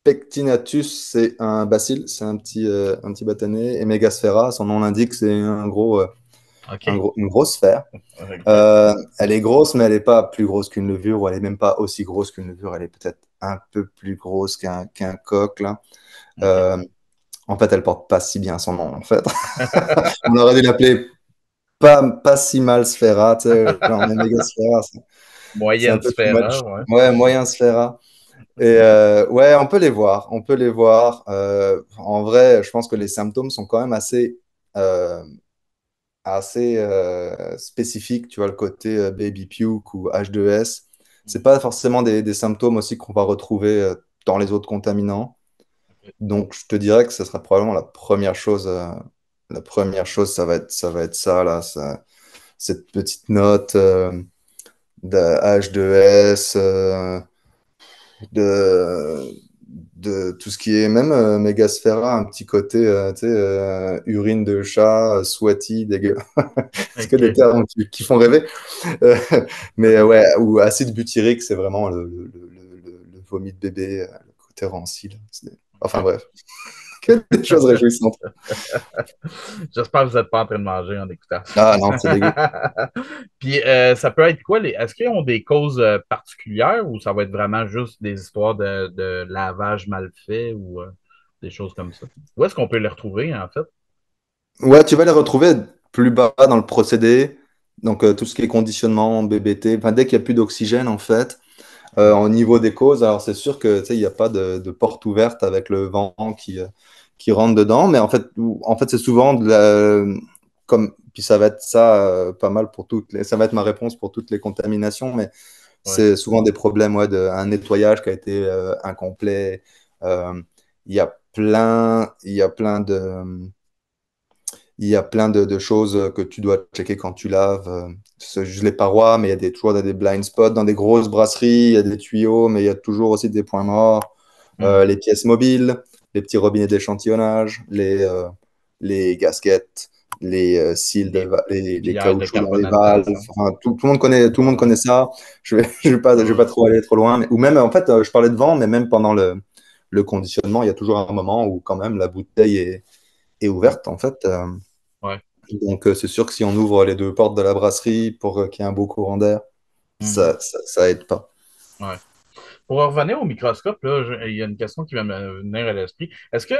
Pectinatus, c'est un bacille, c'est un petit batané, et Megasphera, son nom l'indique, c'est OK. une grosse sphère. OK. Elle est grosse, mais elle n'est pas plus grosse qu'une levure, ou elle n'est même pas aussi grosse qu'une levure, elle est peut-être un peu plus grosse qu'un coq, là. OK. Euh, En fait, elle porte pas si bien son nom, en fait. On aurait dû l'appeler pas si mal Sphera, tu sais, genre méga Sphera, c'est un Moyenne peu too sphère, much. ouais. Ouais, moyen Sphera. Et ouais, on peut les voir, on peut les voir. En vrai, je pense que les symptômes sont quand même euh, assez spécifiques. Tu vois, le côté baby puke ou H2S. C'est pas forcément des symptômes aussi qu'on va retrouver dans les autres contaminants. Donc, je te dirais que ce sera probablement la première chose. La première chose, ça va être ça, là, cette petite note de H2S, de, de tout ce qui est même Megasphera, un petit côté tu sais, urine de chat, sweaty, dégueu. C'est que des OK. termes qui font rêver. Euh, mais ouais, ou acide butyrique, c'est vraiment le vomi de bébé, le côté ranci, là. Enfin OK. bref, que des choses réjouissantes. J'espère que vous n'êtes pas en train de manger en écoutant Ah non, c'est dégueu. ça. Puis, ça peut être quoi? Est-ce qu'ils ont des causes particulières ou ça va être vraiment juste des histoires de lavage mal fait ou des choses comme ça? Où est-ce qu'on peut les retrouver, en fait? Ouais, tu vas les retrouver plus bas dans le procédé. Donc, tout ce qui est conditionnement, BBT, enfin, dès qu'il n'y a plus d'oxygène, en fait, Ouais. au niveau des causes, alors c'est sûr que, tu sais, il n'y a pas de porte ouverte avec le vent qui rentre dedans, mais en fait c'est souvent puis ça va être ça pas mal pour ça va être ma réponse pour toutes les contaminations, mais Ouais. c'est souvent des problèmes, ouais, un nettoyage qui a été incomplet. Euh, il y a plein de choses que tu dois checker quand tu laves. C'est juste les parois, mais il y a toujours des blind spots. Dans des grosses brasseries, il y a des tuyaux, mais il y a toujours aussi des points morts. Hmm. Les pièces mobiles, les petits robinets d'échantillonnage, les gasquettes, les cils, Les les bières de caoutchoucs dans les valves. carbonatation. Enfin, tout le monde connaît ça. Je vais pas Ouais. trop aller trop loin. Ou même, en fait, je parlais de vent, mais même pendant le conditionnement, il y a toujours un moment où quand même la bouteille est Ouais. ouverte, en fait. Ouais. Donc, c'est sûr que si on ouvre les deux portes de la brasserie pour qu'il y ait un beau courant d'air, Mhm. ça aide pas. Ouais. Pour revenir au microscope, là, il y a une question qui va me venir à l'esprit. Est-ce que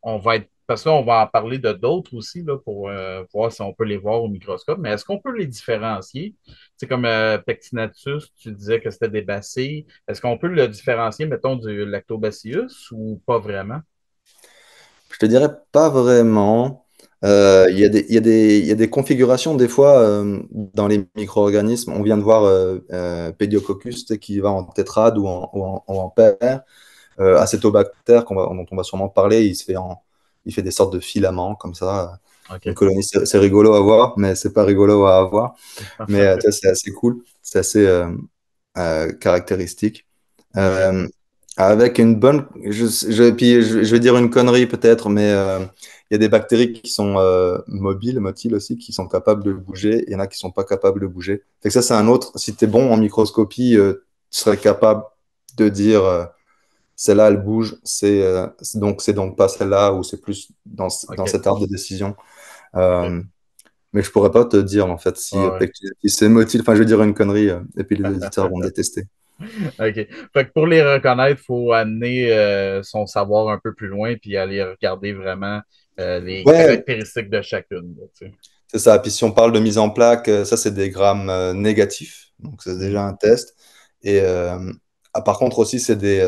on va être, parce que là, on va en parler de d'autres aussi là, pour voir si on peut les voir au microscope, mais est-ce qu'on peut les différencier? C'est comme Pectinatus, tu disais que c'était des bacilles. Est-ce qu'on peut le différencier, mettons, du lactobacillus ou pas vraiment? Je te dirais pas vraiment. Il y a des configurations, des fois, dans les micro-organismes. On vient de voir Pediococcus, tu sais, qui va en tétrade ou en paire. Acétobactère, dont on va sûrement parler, il fait des sortes de filaments comme ça. Une OK. colonie, c'est rigolo à voir, mais c'est pas rigolo à avoir. Mais tu vois, c'est assez cool, c'est assez caractéristique. OK. Euh, Avec une bonne. Puis je vais dire une connerie peut-être, mais il y a des bactéries qui sont motiles aussi, qui sont capables de bouger. Il y en a qui sont pas capables de bouger. Fait que ça, c'est un autre. Si tu es bon en microscopie, tu serais capable de dire celle-là, elle bouge, c'est donc pas celle-là, ou c'est plus dans OK. cet arbre de décision. OK. Euh, mais je pourrais pas te dire en fait Ouais, ouais. si c'est motile. Enfin, je vais dire une connerie, et puis les auditeurs vont détester. OK. Fait que pour les reconnaître, il faut amener son savoir un peu plus loin puis aller regarder vraiment les Ouais, caractéristiques de chacune, là, tu sais. c'est ça. Puis si on parle de mise en plaque, ça c'est des grammes négatifs, donc c'est Hmm. déjà un test. Et par contre aussi c'est des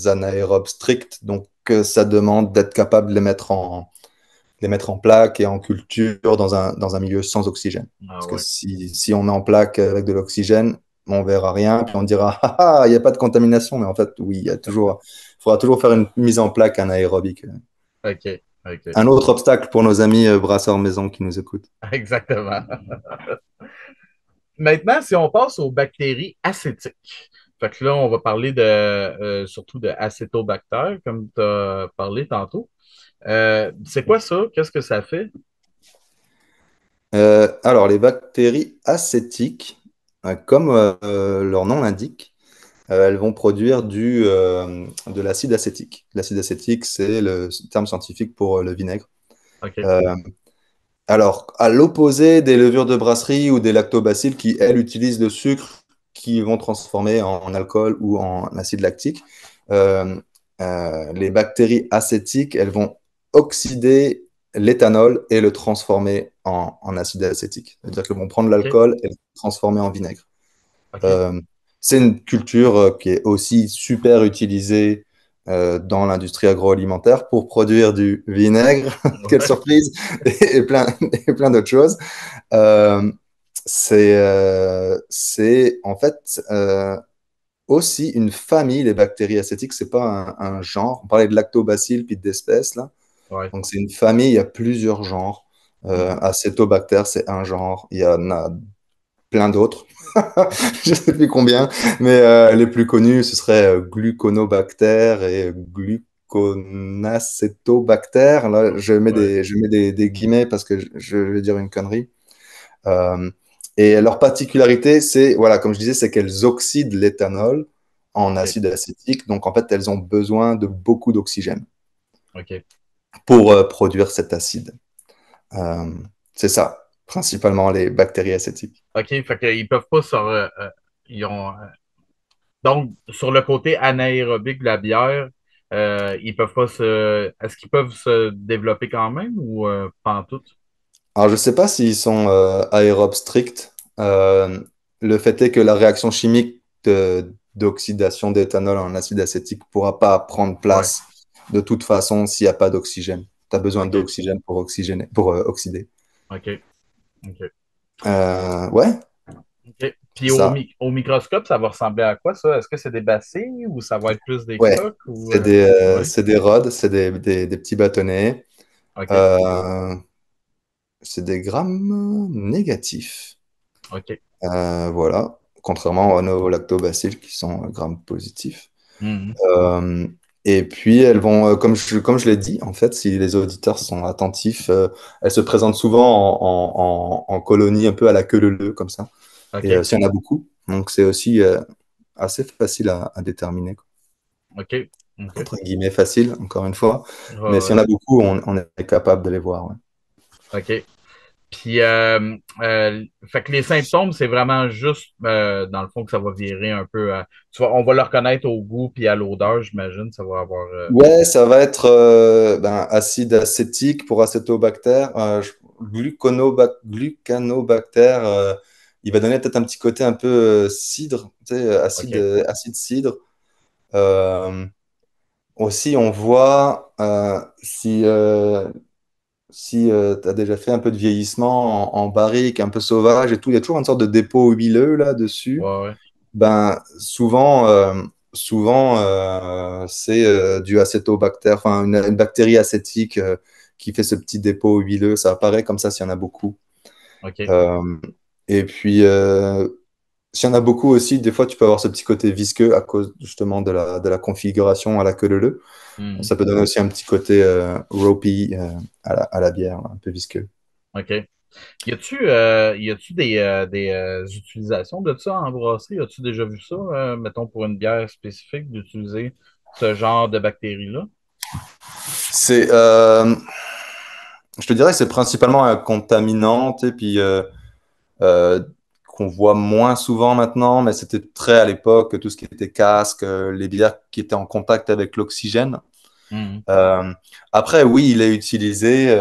anaérobes stricts, donc ça demande d'être capable de les mettre en plaque et en culture dans un milieu sans oxygène. Ah Parce que ouais. si on met en plaque avec de l'oxygène, on verra rien, puis on dira ah, il n'y a pas de contamination, mais en fait oui, il faudra toujours faire une mise en plaque anaérobique. OK. OK. Un autre obstacle pour nos amis brasseurs maison qui nous écoutent. Exactement. Maintenant, si on passe aux bactéries acétiques. Fait que là, on va parler de surtout de acétobactères, comme tu as parlé tantôt. C'est quoi ça? Qu'est-ce que ça fait? Alors, les bactéries acétiques, comme leur nom l'indique, elles vont produire de l'acide acétique. L'acide acétique, c'est le terme scientifique pour le vinaigre. OK. Euh, alors, à l'opposé des levures de brasserie ou des lactobacilles qui, elles, utilisent le sucre qui vont transformer en alcool ou en acide lactique, euh, les bactéries acétiques, elles vont oxyder l'éthanol et le transformer en acide acétique. C'est-à-dire qu'elles vont prendre OK. l'alcool et le transformer en vinaigre. OK. Euh, c'est une culture qui est aussi super utilisée dans l'industrie agroalimentaire pour produire du vinaigre, quelle Ouais. surprise, et plein, et plein d'autres choses. Euh, c'est en fait aussi une famille, les bactéries acétiques, c'est pas un genre. On parlait de lactobacilles puis d'espèces là. Ouais. Donc c'est une famille, il y a plusieurs genres. Mhm. Acétobactère, c'est un genre. Il y en a plein d'autres. Je sais plus combien, mais les plus connus, ce serait gluconobactère et gluconacétobactère. Là, Ouais. je mets des guillemets parce que je vais dire une connerie. Euh, et leur particularité, c'est, voilà, comme je disais, c'est qu'elles oxydent l'éthanol en OK. acide acétique. Donc, en fait, elles ont besoin de beaucoup d'oxygène OK. pour produire cet acide. Euh, c'est ça, principalement les bactéries acétiques. OK. Fait qu'ils peuvent pas ils ont, donc, sur le côté anaérobique de la bière, ils peuvent pas se. Est-ce qu'ils peuvent se développer quand même ou pas en tout? Alors, je ne sais pas s'ils sont aérobes stricts. Le fait est que la réaction chimique d'oxydation d'éthanol en acide acétique ne pourra pas prendre Ouais. place de toute façon s'il n'y a pas d'oxygène. Tu as besoin OK. d'oxygène pour oxygéner, pour oxyder. OK. OK. Ouais, OK. c'est Puis ça. au microscope, ça va ressembler à quoi, ça? Est-ce que c'est des bacilles ou ça va être plus des Ouais, coques ou ouais. c'est des rods, c'est des petits bâtonnets. OK. Euh, c'est des grammes négatifs. OK. Voilà, contrairement à nos lactobacilles qui sont grammes positifs. Mhm. Euh, et puis, elles vont, comme je l'ai dit, en fait, si les auditeurs sont attentifs, elles se présentent souvent en colonie, un peu à la queue leu comme ça. Et OK. s'il y en a beaucoup, donc c'est aussi assez facile à déterminer, quoi. OK. OK. Entre guillemets facile, encore une fois. Ouais, Mais s'il y en ouais. a beaucoup, on est capable de les voir. Ouais. OK. Puis, fait que les symptômes, c'est vraiment juste, dans le fond, que ça va virer un peu à. On va le reconnaître au goût puis à l'odeur, j'imagine. Ça va avoir. Ouais, ça va être acide acétique pour acétobactère, glucanobactère. Il va donner peut-être un petit côté un peu cidre, tu sais, OK. acide cidre. Euh, Aussi, on voit si si tu as déjà fait un peu de vieillissement en barrique, un peu sauvage et tout, il y a toujours une sorte de dépôt huileux là dessus. Ouais, ouais. Ben, souvent, c'est du acétobactère, enfin une bactérie acétique qui fait ce petit dépôt huileux. Ça apparaît comme ça s'il y en a beaucoup. OK. Euh, et puis, s'il y en a beaucoup aussi, des fois, tu peux avoir ce petit côté visqueux à cause justement de la configuration à la queue leu. Mhm. Ça peut donner aussi un petit côté ropey à la bière, un peu visqueux. OK. Y a-tu des utilisations de ça en brasserie? As-tu déjà vu ça, mettons, pour une bière spécifique, d'utiliser ce genre de bactéries-là? C'est, je te dirais que c'est principalement un contaminant, et puis euh, qu'on voit moins souvent maintenant, mais c'était très à l'époque, tout ce qui était casque, les bières qui étaient en contact avec l'oxygène. Mhm. Euh, Après, oui, il est utilisé.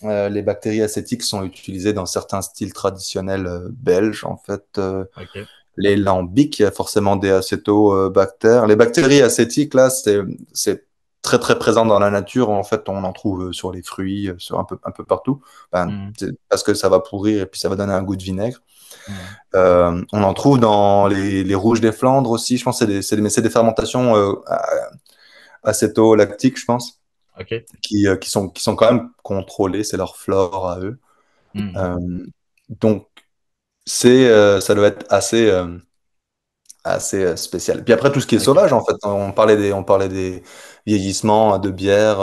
Les bactéries acétiques sont utilisées dans certains styles traditionnels belges. En fait, OK. les lambics, il y a forcément des acétobactères. Les bactéries acétiques, là, c'est très très présent dans la nature. En fait, on en trouve sur les fruits, sur un peu partout. Ben, Mhm. c'est parce que ça va pourrir et puis ça va donner un goût de vinaigre. Mhm. On en trouve dans les rouges des Flandres aussi. Je pense que mais c'est des fermentations acéto-lactiques, je pense OK. qui sont quand même contrôlés, c'est leur flore à eux. Mhm. Euh, donc, ça doit être assez spécial. Puis après, tout ce qui est OK. sauvage, en fait, on parlait des vieillissements de bière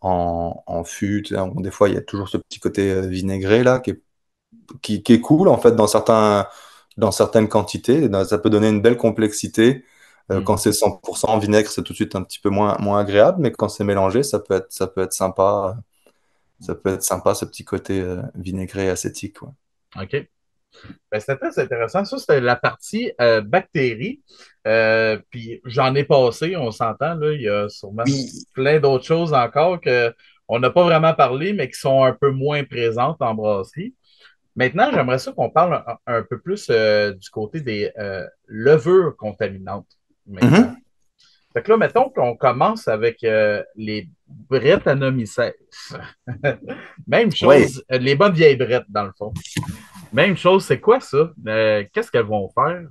en fût. Tu sais, des fois, il y a toujours ce petit côté vinaigré là, qui est cool, en fait, dans certaines quantités. Ça peut donner une belle complexité. Quand Mhm. c'est 100% vinaigre, c'est tout de suite un petit peu moins agréable, mais quand c'est mélangé, ça peut être sympa. Ça peut être sympa, ce petit côté vinaigré acétique. Ouais. OK. Ben, c'était très intéressant. Ça, c'était la partie bactéries. Puis j'en ai passé, on s'entend, là. Il y a sûrement Oui. plein d'autres choses encore que on n'a pas vraiment parlé, mais qui sont un peu moins présentes en brasserie. Maintenant, j'aimerais ça qu'on parle un peu plus du côté des levures contaminantes maintenant. Mhm. Fait que là, mettons qu'on commence avec les Brettanomyces. Même Oui. chose, les bonnes vieilles brettes, dans le fond. Même chose, c'est quoi ça? Qu'est-ce qu'elles vont faire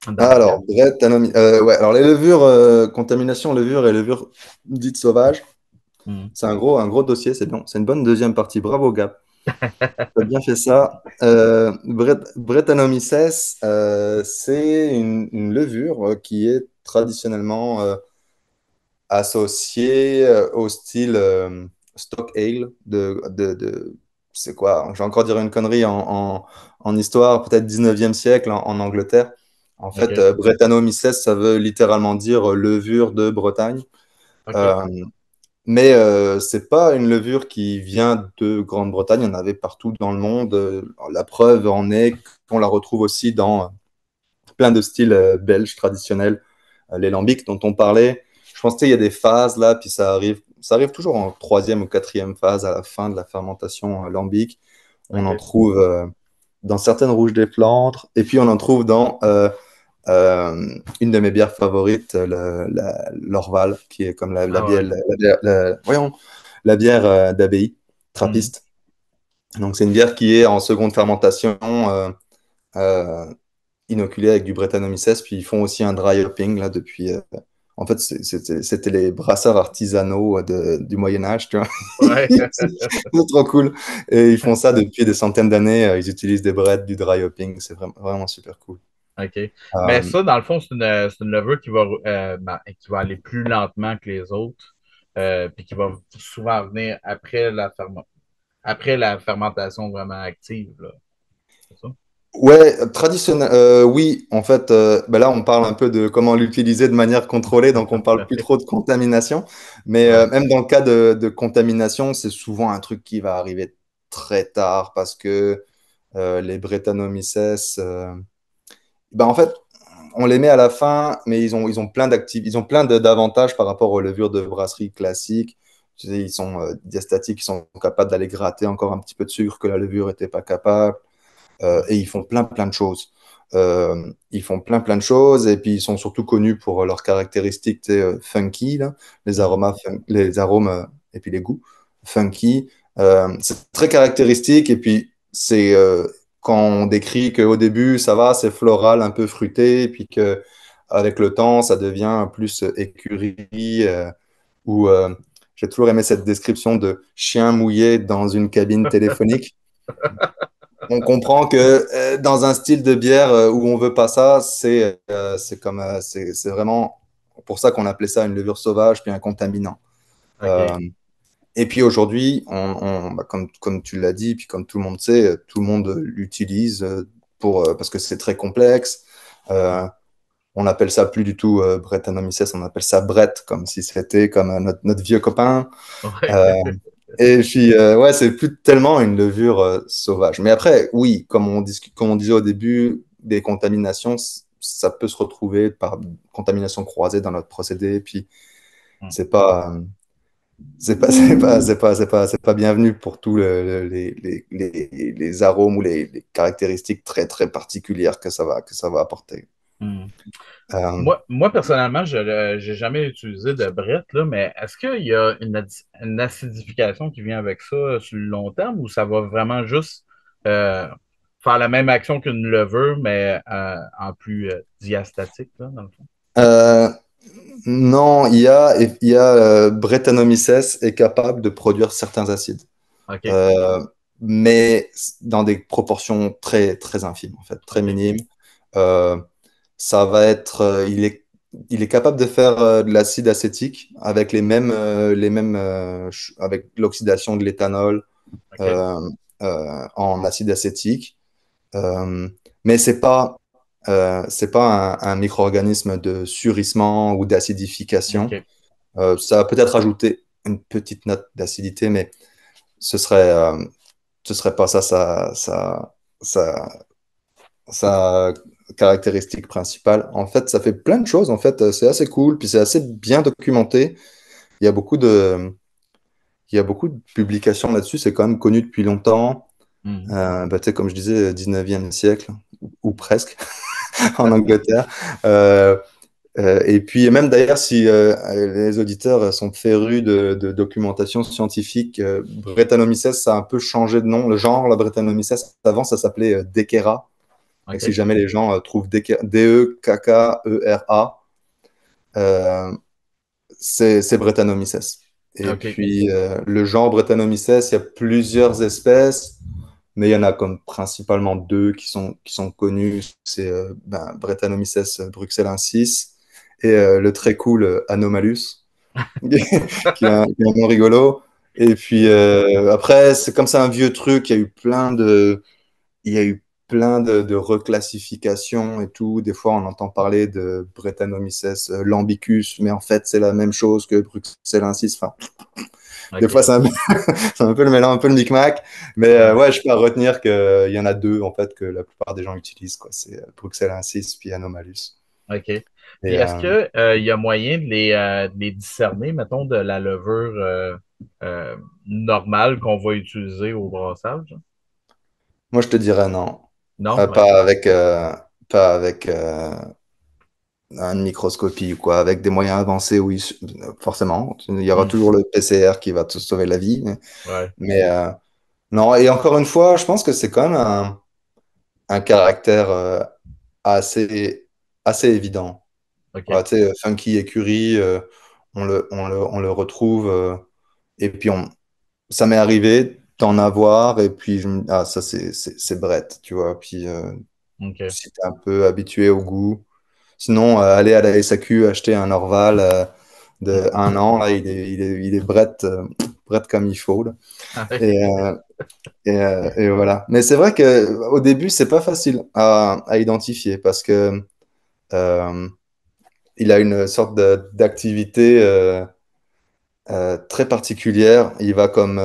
dans la bière? Alors, Brett, ouais, alors les levures, contamination levure et levure dites sauvages, Hmm. c'est un gros dossier, c'est bon. C'est une bonne deuxième partie. Bravo, Gap. Tu as bien fait ça. Brettanomyces, c'est une levure qui est traditionnellement associé au style Stock Ale c'est quoi? Je vais encore dire une connerie en histoire, peut-être 19e siècle en Angleterre. En fait, OK. Brettanomyces, ça veut littéralement dire levure de Bretagne. OK. Euh, mais c'est pas une levure qui vient de Grande-Bretagne, il y en avait partout dans le monde. La preuve en est qu'on la retrouve aussi dans plein de styles belges traditionnels, les lambics dont on parlait. Je pense qu'il y a des phases là, puis ça arrive toujours en troisième ou quatrième phase à la fin de la fermentation lambic. On en OK. trouve dans certaines rouges des Flandres, et puis on en trouve dans une de mes bières favorites, l'Orval, qui est comme la Ah bière, ouais. voyons, la bière d'abbaye, Hmm. trappiste. Donc c'est une bière qui est en seconde fermentation. Euh, Inoculé avec du Brettanomyces, puis ils font aussi un dry hopping là depuis. En fait, c'était les brasseurs artisanaux du Moyen Âge, tu vois. Ouais. C'est trop cool. Et ils font ça depuis des centaines d'années. Ils utilisent des brettes, du dry hopping. C'est vraiment, vraiment super cool. OK. Mais Euh, ça, dans le fond, c'est une levure qui va aller plus lentement que les autres, puis qui va souvent venir après la fermentation vraiment active, là. C'est ça? Ouais, traditionnel. Oui, en fait, ben là, on parle un peu de comment l'utiliser de manière contrôlée, donc on parle plus trop de contamination. Mais Ouais. même dans le cas de contamination, c'est souvent un truc qui va arriver très tard parce que les Brettanomyces, ben en fait, on les met à la fin, mais ils ont plein d'avantages par rapport aux levures de brasserie classiques. Tu sais, ils sont diastatiques, ils sont capables d'aller gratter encore un petit peu de sucre que la levure n'était pas capable. Et ils font plein, plein de choses. Ils font plein, plein de choses, et puis ils sont surtout connus pour leurs caractéristiques tu sais, funky, là, les Mhm. aromas, les arômes et puis les goûts funky. C'est très caractéristique et puis c'est quand on décrit qu'au début ça va, c'est floral, un peu fruité, et puis que avec le temps ça devient plus écurie ou j'ai toujours aimé cette description de chien mouillé dans une cabine téléphonique. On comprend que dans un style de bière où on veut pas ça, c'est vraiment pour ça qu'on appelait ça une levure sauvage puis un contaminant. OK. Euh, et puis aujourd'hui, bah, comme tu l'as dit, puis comme tout le monde sait, tout le monde l'utilise parce que c'est très complexe. Euh, on n'appelle ça plus du tout Brettanomyces, on appelle ça Brett, comme si c'était comme notre vieux copain. Ouais. Euh, et puis, ouais, c'est plus tellement une levure sauvage. Mais après, oui, comme on disait au début, des contaminations, ça peut se retrouver par contamination croisée dans notre procédé. Puis, c'est pas, c'est pas bienvenu pour tous les arômes ou les caractéristiques très, très particulières que ça va apporter. Hmm. Euh, Moi, personnellement, je n'ai jamais utilisé de brette, là, mais est-ce qu'il y a une acidification qui vient avec ça sur le long terme ou ça va vraiment juste euh, faire la même action qu'une levure, mais en plus diastatique, là, dans le fond? euh, non, il y a Brettanomyces est capable de produire certains acides. OK, Euh, mais dans des proportions très, très infimes, en fait, très OK, minimes. Euh, ça va être, il est capable de faire de l'acide acétique avec avec l'oxydation de l'éthanol OK, euh, en acide acétique. Euh, mais c'est pas un micro-organisme de surissement ou d'acidification. OK. Ça va peut-être ajouter une petite note d'acidité, mais ce serait, euh, ce serait pas ça, sa caractéristique principale. En fait, ça fait plein de choses. En fait, c'est assez cool, puis c'est assez bien documenté. Il y a beaucoup de, il y a beaucoup de publications là-dessus. C'est quand même connu depuis longtemps. Mhm. Bah, tu sais, comme je disais, 19e siècle, ou presque, en Angleterre. Euh, et puis, même d'ailleurs, si les auditeurs sont férus de documentation scientifique, Brettanomyces, ça a un peu changé de nom. Le genre, la Brettanomyces, avant, ça s'appelait Deckera. Et si OK, jamais les gens trouvent Dekkera, c'est Brettanomyces. Et OK, puis, le genre Brettanomyces, il y a plusieurs espèces, mais il y en a comme principalement deux qui sont connus. C'est Brettanomyces bruxellensis et le très cool Anomalus, qui est un nom rigolo. Et puis après, c'est comme ça un vieux truc, il y a eu plein de reclassifications et tout. Des fois, on entend parler de Brettanomyces lambicus, mais en fait, c'est la même chose que bruxellensis. Enfin, des fois, OK. c'est un peu le mélange, un peu le micmac. Mais Ouais, ouais, je peux retenir qu'il y en a deux, en fait, que la plupart des gens utilisent, quoi. C'est bruxellensis puis anomalus. OK. Puis Et est-ce que il y a moyen de les discerner, mettons, de la levure euh, normale qu'on va utiliser au brassage? moi, je te dirais non. Non? OK. Pas avec, pas avec une microscopie ou quoi. Avec des moyens avancés, oui, forcément. Il y aura Hmm. toujours le PCR qui va te sauver la vie. Ouais. Mais non, et encore une fois, je pense que c'est quand même un caractère assez, assez évident. OK. Voilà, tu sais, Funky Écurie, on le retrouve. Et puis, ça m'est arrivé d'en avoir. Et puis, ah, ça, c'est Brett, tu vois. Puis, OK. si t'es un peu habitué au goût. Sinon, aller à la SAQ, acheter un Orval de Hmm. 1 an, là, il est Brett, Brett comme il faut, là. Et, et voilà. Mais c'est vrai qu'au début, c'est pas facile à identifier parce que euh, il a une sorte d'activité très particulière. Il va comme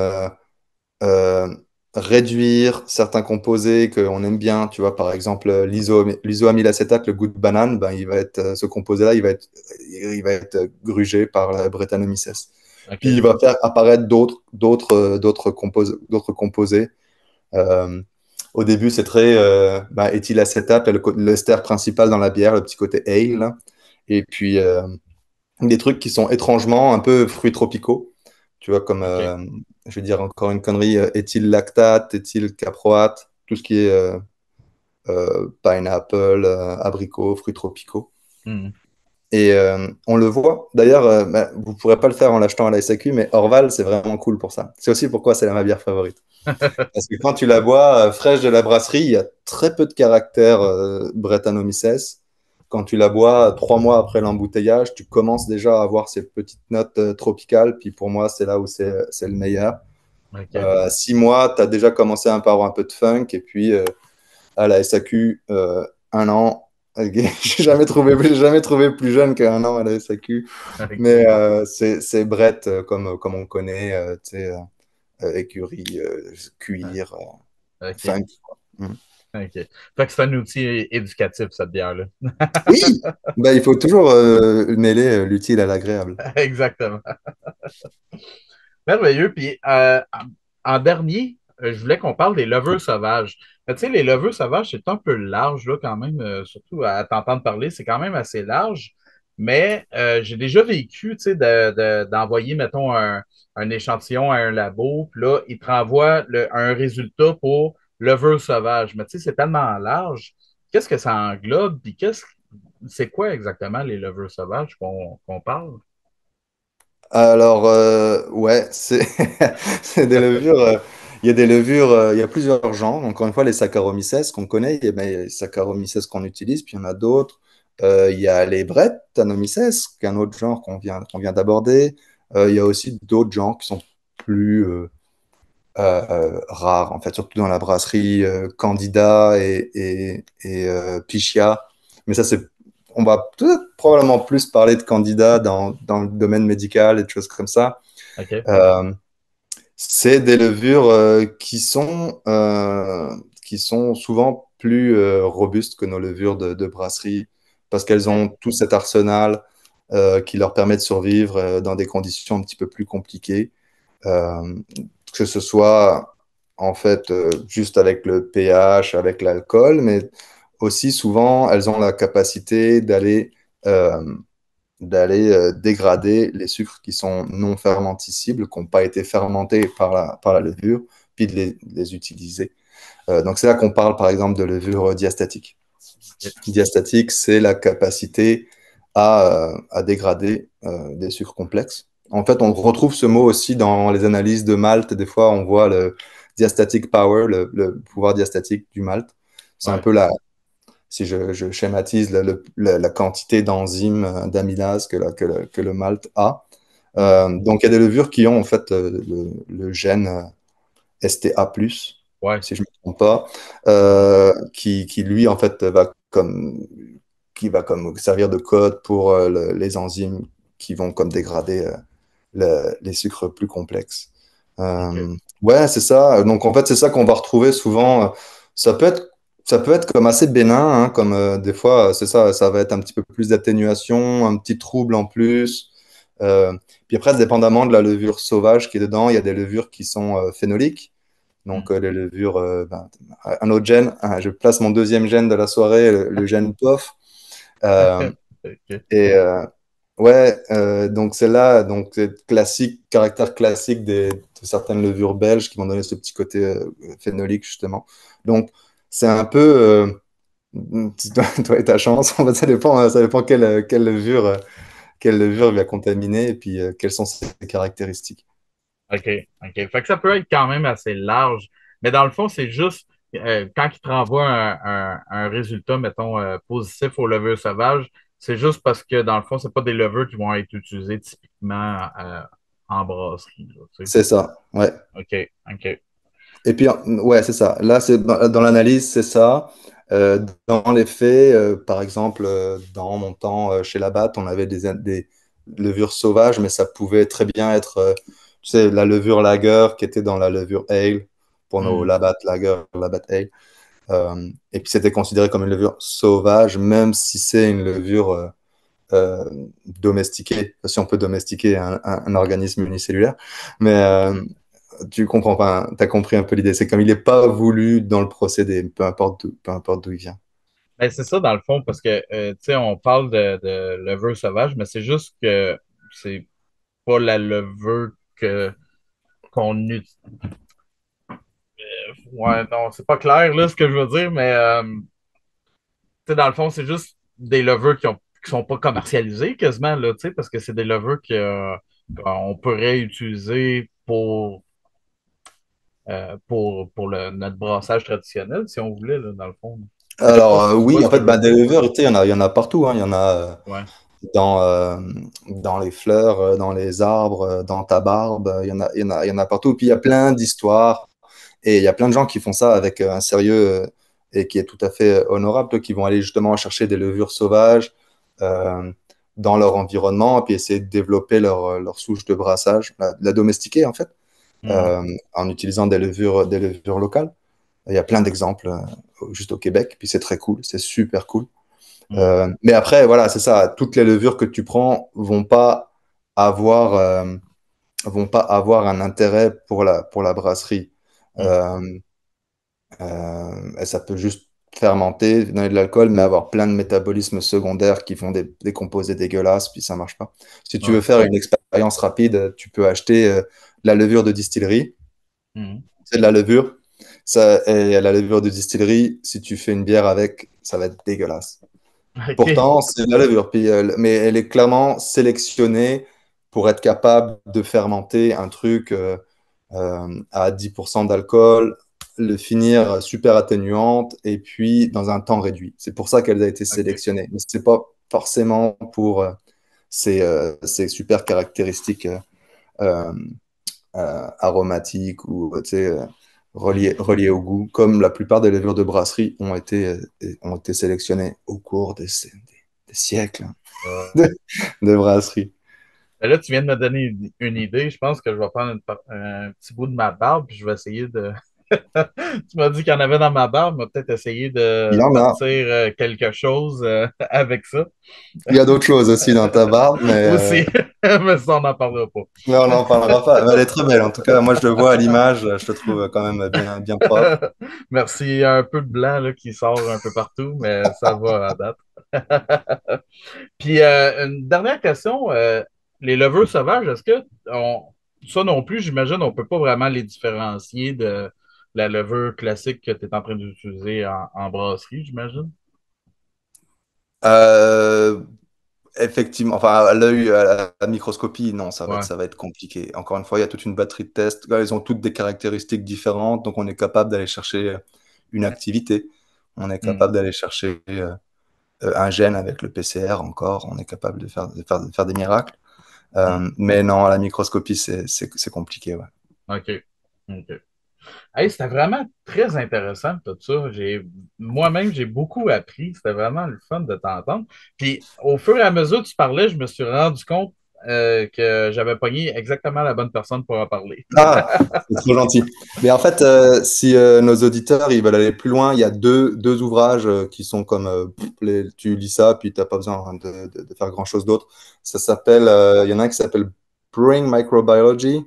euh, réduire certains composés qu'on aime bien. Tu vois, par exemple, l'isoamylacétate, le goût de banane, ben, ce composé-là, il va être grugé par la Brettanomyces. Puis OK. il va faire apparaître d'autres composés. Euh, Au début, c'est très éthylacétate, l'ester principal dans la bière, le petit côté ale, là. Et puis des trucs qui sont étrangement un peu fruits tropicaux. Tu vois, comme, OK. je vais dire encore une connerie, éthylactate, éthylcaproate, tout ce qui est pineapple, abricots, fruits tropicaux. Mhm. Et on le voit. D'ailleurs, bah, vous ne pourrez pas le faire en l'achetant à la SAQ, mais Orval, c'est vraiment cool pour ça. C'est aussi pourquoi c'est ma bière favorite. Parce que quand tu la bois fraîche de la brasserie, il y a très peu de caractère Brettanomyces. Quand tu la bois 3 mois après l'embouteillage, tu commences déjà à avoir ces petites notes tropicales. Puis pour moi, c'est là où c'est le meilleur. OK. À 6 mois, tu as déjà commencé à avoir un peu de funk. Et puis à la SAQ, 1 an. J'ai jamais trouvé plus jeune qu'un an à la SAQ. Mais OK. c'est Brett comme on connaît, tu sais, écurie, cuir, OK. funk. Mm. OK. Fait que c'est un outil éducatif, cette bière-là. Oui, bah, il faut toujours mêler l'utile à l'agréable. Exactement. Merveilleux. Puis en dernier, je voulais qu'on parle des levures sauvages. Tu sais, les levures sauvages, c'est un peu large, là, quand même, surtout à t'entendre parler, c'est quand même assez large. Mais j'ai déjà vécu, tu sais, d'envoyer, mettons, un échantillon à un labo, puis là, ils te renvoient un résultat pour levure sauvage. Mais tu sais, c'est tellement large. Qu'est-ce que ça englobe? Puis c'est quoi exactement les levures sauvages qu'on parle? Alors, ouais, c'est c'est des levures. Il y a des levures, il y a plusieurs genres. Encore une fois, les Saccharomyces qu'on connaît, il y a ben, les Saccharomyces qu'on utilise, puis il y en a d'autres. Il y a les Brettanomyces, qui est un autre genre qu'on vient d'aborder. Il y a aussi d'autres genres qui sont plus rares, en fait, surtout dans la brasserie Candida et Pichia. Mais ça, on va peut-être probablement plus parler de Candida dans le domaine médical et de choses comme ça. OK. Euh, c'est des levures qui sont souvent plus robustes que nos levures de brasserie parce qu'elles OK. ont tout cet arsenal qui leur permet de survivre dans des conditions un petit peu plus compliquées. Euh, que ce soit en fait juste avec le pH, avec l'alcool, mais aussi souvent elles ont la capacité euh, d'aller dégrader les sucres qui sont non fermentescibles, qui n'ont pas été fermentés par la levure, puis de les utiliser. Donc c'est là qu'on parle par exemple de levure diastatique. OK. Diastatique, c'est la capacité à dégrader des sucres complexes. En fait, on retrouve ce mot aussi dans les analyses de malt. Des fois, on voit le diastatic power, le pouvoir diastatique du malt. C'est un Ouais. peu si je schématise la quantité d'enzymes, d'amylase que le malt a. Mhm. Donc, il y a des levures qui ont en fait le gène STA+, Ouais. si je ne me trompe pas, Mhm. qui lui, en fait, qui va comme servir de code pour les enzymes qui vont comme dégrader les sucres plus complexes. OK. Ouais, c'est ça. Donc, en fait, c'est ça qu'on va retrouver souvent. Ça peut être, ça peut être comme assez bénin, hein, comme des fois, c'est ça, ça va être un petit peu plus d'atténuation, un petit trouble en plus. Euh, Puis après, dépendamment de la levure sauvage qui est dedans, il y a des levures qui sont phénoliques. Donc, Mhm. les levures, un autre gène, je place mon deuxième gène de la soirée, le gène POF. Euh, OK. et ouais, donc c'est là, donc c'est classique, caractère classique de certaines levures belges qui vont donner ce petit côté phénolique, justement. Donc, c'est un peu, toi et ta chance, en fait, ça dépend quelle levure vient contaminer et puis quelles sont ses caractéristiques. OK. OK. Fait que ça peut être quand même assez large. Mais dans le fond, c'est juste quand ils te renvoient un résultat, mettons, positif aux levures sauvages, c'est juste parce que dans le fond, c'est pas des levures qui vont être utilisées typiquement en brasserie, là, tu sais. C'est ça, ouais. OK. OK. Et puis, ouais, c'est ça. Là, c'est dans l'analyse, c'est ça. Dans les faits, par exemple, dans mon temps chez Labatt, on avait des levures sauvages, mais ça pouvait très bien être, tu sais, la levure lager qui était dans la levure ale pour nos Hmm. Labatt lager, Labatt ale. Et puis, c'était considéré comme une levure sauvage, même si c'est une levure euh, domestiquée, si on peut domestiquer un organisme unicellulaire. Mais tu comprends pas, tu as compris un peu l'idée. C'est comme il n'est pas voulu dans le procédé, peu importe d'où il vient. Ben, c'est ça, dans le fond, parce que, tu sais, on parle de levure sauvage, mais c'est juste que c'est pas la levure qu'on utilise. Ouais, non, c'est pas clair là ce que je veux dire, mais tu sais, dans le fond, c'est juste des levures qui sont pas commercialisés quasiment, là, tu sais, parce que c'est des levures qu'on pourrait utiliser pour notre brassage traditionnel, si on voulait, là, dans le fond. Je sais pas Alors, si tu vois oui, ce en que fait, je veux bah, des dire. levures, tu sais, il y en a partout, hein. Il y en a Ouais. dans, euh, dans les fleurs, dans les arbres, dans ta barbe. Il y en a partout. Puis il y a plein d'histoires. Et il y a plein de gens qui font ça avec un sérieux et qui est tout à fait honorable, qui vont aller justement chercher des levures sauvages euh, dans leur environnement et puis essayer de développer leur souche de brassage, la domestiquer en fait, Mhm. en utilisant des levures locales. Il y a plein d'exemples juste au Québec, puis c'est très cool, c'est super cool. Mhm. Mais après, voilà, c'est ça, toutes les levures que tu prends avoir, vont pas avoir un intérêt pour la brasserie. Mhm. Euh, et ça peut juste fermenter, donner de l'alcool, mais avoir plein de métabolismes secondaires qui font des composés dégueulasses, puis ça marche pas. Si tu veux Ouais. faire une expérience rapide, tu peux acheter de la levure de distillerie. Mhm. C'est de la levure. Ça, et la levure de distillerie, si tu fais une bière avec, ça va être dégueulasse. OK. Pourtant, c'est de la levure, puis, mais elle est clairement sélectionnée pour être capable de fermenter un truc à 10% d'alcool, le finir super atténuante et puis dans un temps réduit. C'est pour ça qu'elle a été OK. sélectionnée. Mais c'est pas forcément pour ses super caractéristiques euh, aromatiques ou tu sais, Mhm. reliées au goût, comme la plupart des levures de brasserie ont été sélectionnées au cours des siècles Euh, de, de brasserie. ben là, tu viens de me donner une idée. Je pense que je vais prendre un petit bout de ma barbe, puis je vais essayer de. Tu m'as dit qu'il y en avait dans ma barbe, mais peut-être essayer Il y de en a. partir quelque chose avec ça. Il y a d'autres choses aussi dans ta barbe, Aussi, mais ça, on n'en parlera pas. mais on n'en parlera pas. Mais elle est très belle. En tout cas, moi, je le vois à l'image. Je te trouve quand même bien propre. Merci, il y a un peu de blanc là, qui sort un peu partout, mais ça va à date. Puis, une dernière question. Les levures sauvages, ça non plus, j'imagine, on ne peut pas vraiment les différencier de la levure classique que tu es en train d'utiliser en brasserie, j'imagine? Euh, Effectivement, enfin, à l'œil, à la microscopie, non, Ouais. ça va être compliqué. Encore une fois, il y a toute une batterie de tests. Là, ils ont toutes des caractéristiques différentes, donc on est capable d'aller chercher une activité. On est Hmm. capable d'aller chercher un gène avec le PCR encore. On est capable de faire des miracles. Hmm. Mais non, à la microscopie, c'est compliqué, ouais. OK. OK. Hey, c'était vraiment très intéressant tout ça. Moi-même, j'ai beaucoup appris. C'était vraiment le fun de t'entendre. Puis, au fur et à mesure que tu parlais, je me suis rendu compte que j'avais pogné exactement la bonne personne pour en parler. Ah, c'est trop gentil. Mais en fait, si nos auditeurs ils veulent aller plus loin, il y a deux ouvrages qui sont comme tu lis ça, puis tu n'as pas besoin hein, de faire grand-chose d'autre. Ça s'appelle, il y en a un qui s'appelle Brain Microbiology.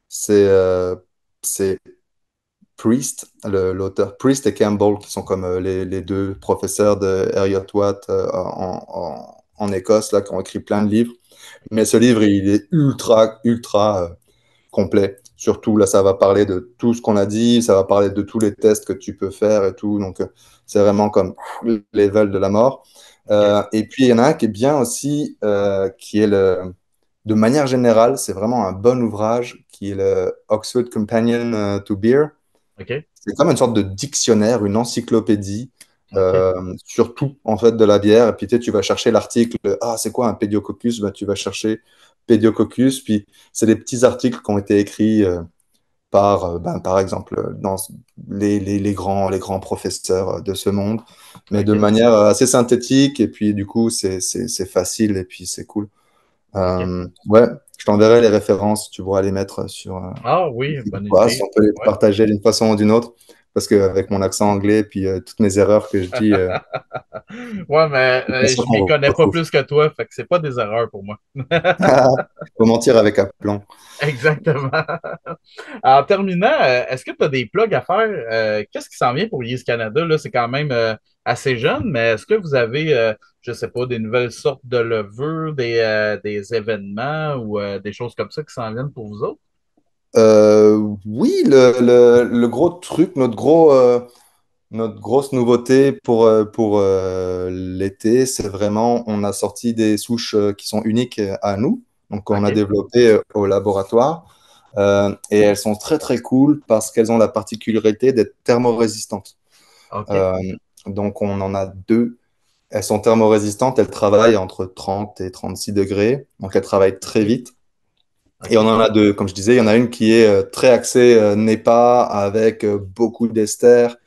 C'est c'est Priest, l'auteur Priest et Campbell, qui sont comme les deux professeurs de Heriot-Watt en Écosse, là, qui ont écrit plein de livres. Mais ce livre, il est ultra complet. Surtout, là, ça va parler de tout ce qu'on a dit, ça va parler de tous les tests que tu peux faire et tout. Donc, c'est vraiment comme level de la mort. OK. Et puis, il y en a un qui est bien aussi, qui est de manière générale, c'est vraiment un bon ouvrage, qui est le Oxford Companion to Beer. OK. C'est comme une sorte de dictionnaire, une encyclopédie OK. sur tout en fait de la bière. Et puis tu sais, tu vas chercher l'article. Ah, c'est quoi un pédiococcus? Ben, tu vas chercher pédiococcus. Puis c'est des petits articles qui ont été écrits par exemple, dans les grands professeurs de ce monde, mais de OK. manière assez synthétique. Et puis du coup, c'est facile et puis c'est cool. OK. Ouais, je t'enverrai les références. Tu pourras les mettre sur, Ah oui, sur bonne quoi, si idée. on peut les Ouais. partager d'une façon ou d'une autre. Parce qu'avec mon accent anglais puis toutes mes erreurs que je dis, Ouais, mais je suis pas sûr je m'y qu'on connais pas retrouve. plus que toi, fait que c'est pas des erreurs pour moi. Faut mentir avec aplomb. Exactement. En terminant, est-ce que tu as des plugs à faire? Qu'est-ce qui s'en vient pour Yes Canada? Là, c'est quand même assez jeune, mais est-ce que vous avez, je sais pas, des nouvelles sortes de levures, des événements ou des choses comme ça qui s'en viennent pour vous autres? Oui, le gros truc, notre grosse nouveauté pour l'été, c'est vraiment, on a sorti des souches qui sont uniques à nous, donc qu'on a OK, développées au laboratoire. Et elles sont très très cool parce qu'elles ont la particularité d'être thermorésistantes. OK, Euh, donc on en a deux. Elles sont thermorésistantes, elles travaillent entre 30 et 36 degrés, donc elles travaillent très OK, vite. Et on OK, en a deux, comme je disais, il y en a une qui est très axée NEPA avec beaucoup d'esters.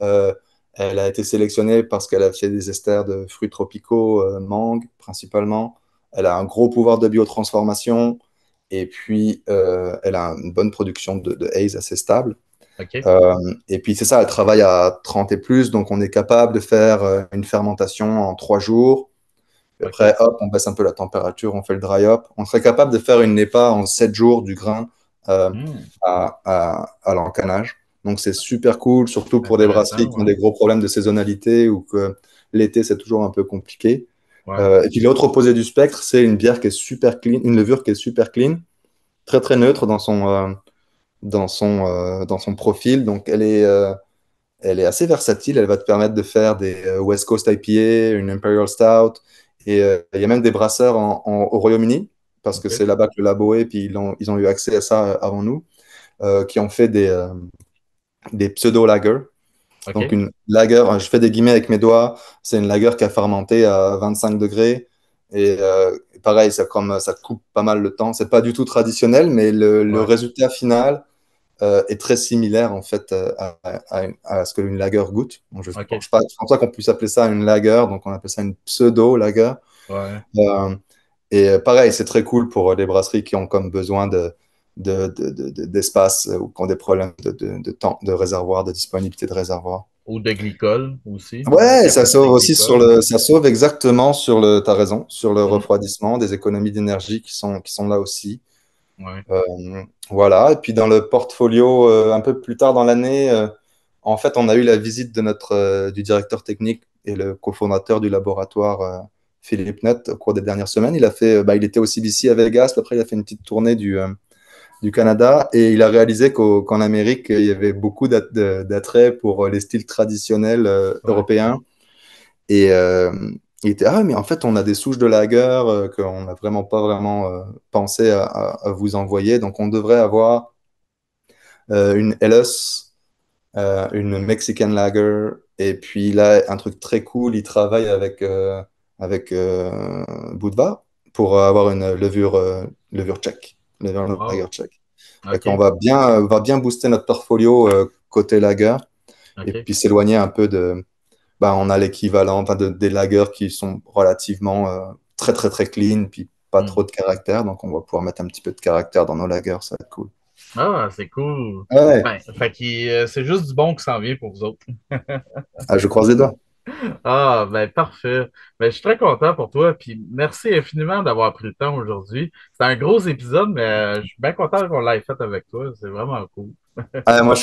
Euh, Elle a été sélectionnée parce qu'elle a fait des esters de fruits tropicaux, mangue principalement. Elle a un gros pouvoir de biotransformation et puis elle a une bonne production de haze assez stable. OK, Et puis c'est ça, elle travaille à 30 et plus, donc on est capable de faire une fermentation en 3 jours. Puis après, OK. hop, on baisse un peu la température, on fait le dry hop. On serait capable de faire une NEPA en 7 jours du grain Hmm, à l'encanage. Donc c'est super cool, surtout pour des brasseries intéressant, qui ont ouais. des gros problèmes de saisonnalité ou que l'été c'est toujours un peu compliqué. Ouais, Et puis l'autre opposé du spectre, c'est une bière qui est super clean, une levure qui est super clean, très très neutre dans son profil. Donc elle est assez versatile. Elle va te permettre de faire des West Coast IPA, une Imperial Stout. Et il y a même des brasseurs au Royaume-Uni, parce que OK, c'est là-bas que le labo est, puis ils ont eu accès à ça avant nous, qui ont fait des pseudo-lagers. Donc OK, une lager, je fais des guillemets avec mes doigts, c'est une lager qui a fermenté à 25 degrés. Et pareil, ça coupe pas mal le temps. C'est pas du tout traditionnel, mais le ouais. résultat final est très similaire en fait à ce que une lager goûte. Donc, OK, je pense pas qu'on puisse appeler ça une lager, donc on appelle ça une pseudo-lager. ouais. Euh, et pareil, c'est très cool pour les brasseries qui ont comme besoin d'espace ou qui ont des problèmes de temps, de réservoir, de disponibilité de réservoir. Ou de glycol aussi, de Ouais, ça sauve capacité aussi glycol. ça sauve exactement t'as raison, sur le Hmm, refroidissement, des économies d'énergie qui sont là aussi. ouais, Euh, voilà, et puis dans le portfolio, un peu plus tard dans l'année, en fait, on a eu la visite du directeur technique et le cofondateur du laboratoire, Philippe Nutt, au cours des dernières semaines. Il était au CBC à Vegas, puis après il a fait une petite tournée du Canada, et il a réalisé qu'en Amérique, il y avait beaucoup d'attrait pour les styles traditionnels ouais. européens. Et il était, ah, mais en fait, on a des souches de lager qu'on n'a vraiment pas vraiment pensé à vous envoyer. Donc, on devrait avoir une LS, une Mexican lager. Et puis là, un truc très cool, il travaille avec Budvar pour avoir une levure tchèque, levure lager Wow. tchèque. Fait qu'on OK, va bien booster notre portfolio côté lager et OK. puis s'éloigner un peu on a l'équivalent des lagers qui sont relativement très, très, très clean, puis pas trop Hmm. de caractère. Donc, on va pouvoir mettre un petit peu de caractère dans nos lagers, ça va être cool. Ah, c'est cool. Ouais, Ben, fait que c'est juste du bon qui s'en vient pour vous autres. ah, je croise les doigts. Ah, ben parfait. Ben, je suis très content pour toi. Puis merci infiniment d'avoir pris le temps aujourd'hui. C'est un gros épisode, mais je suis bien content qu'on l'ait fait avec toi. C'est vraiment cool. Ah, moi, je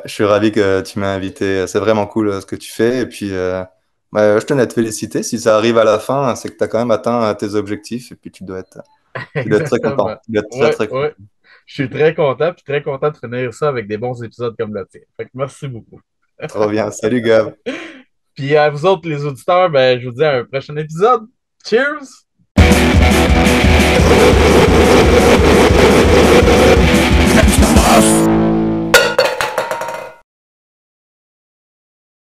suis ravi que tu m'as invité. C'est vraiment cool ce que tu fais. Et puis, je tenais à te féliciter. Si ça arrive à la fin, c'est que tu as quand même atteint tes objectifs. Et puis, tu dois être très Exactement. content. Tu dois être très, Ouais, très content. ouais. Je suis très content, puis très content de finir ça avec des bons épisodes comme le tien. Fait que merci beaucoup. Trop bien. Salut, Gab. Puis à vous autres, les auditeurs, ben, je vous dis à un prochain épisode. Cheers! Off.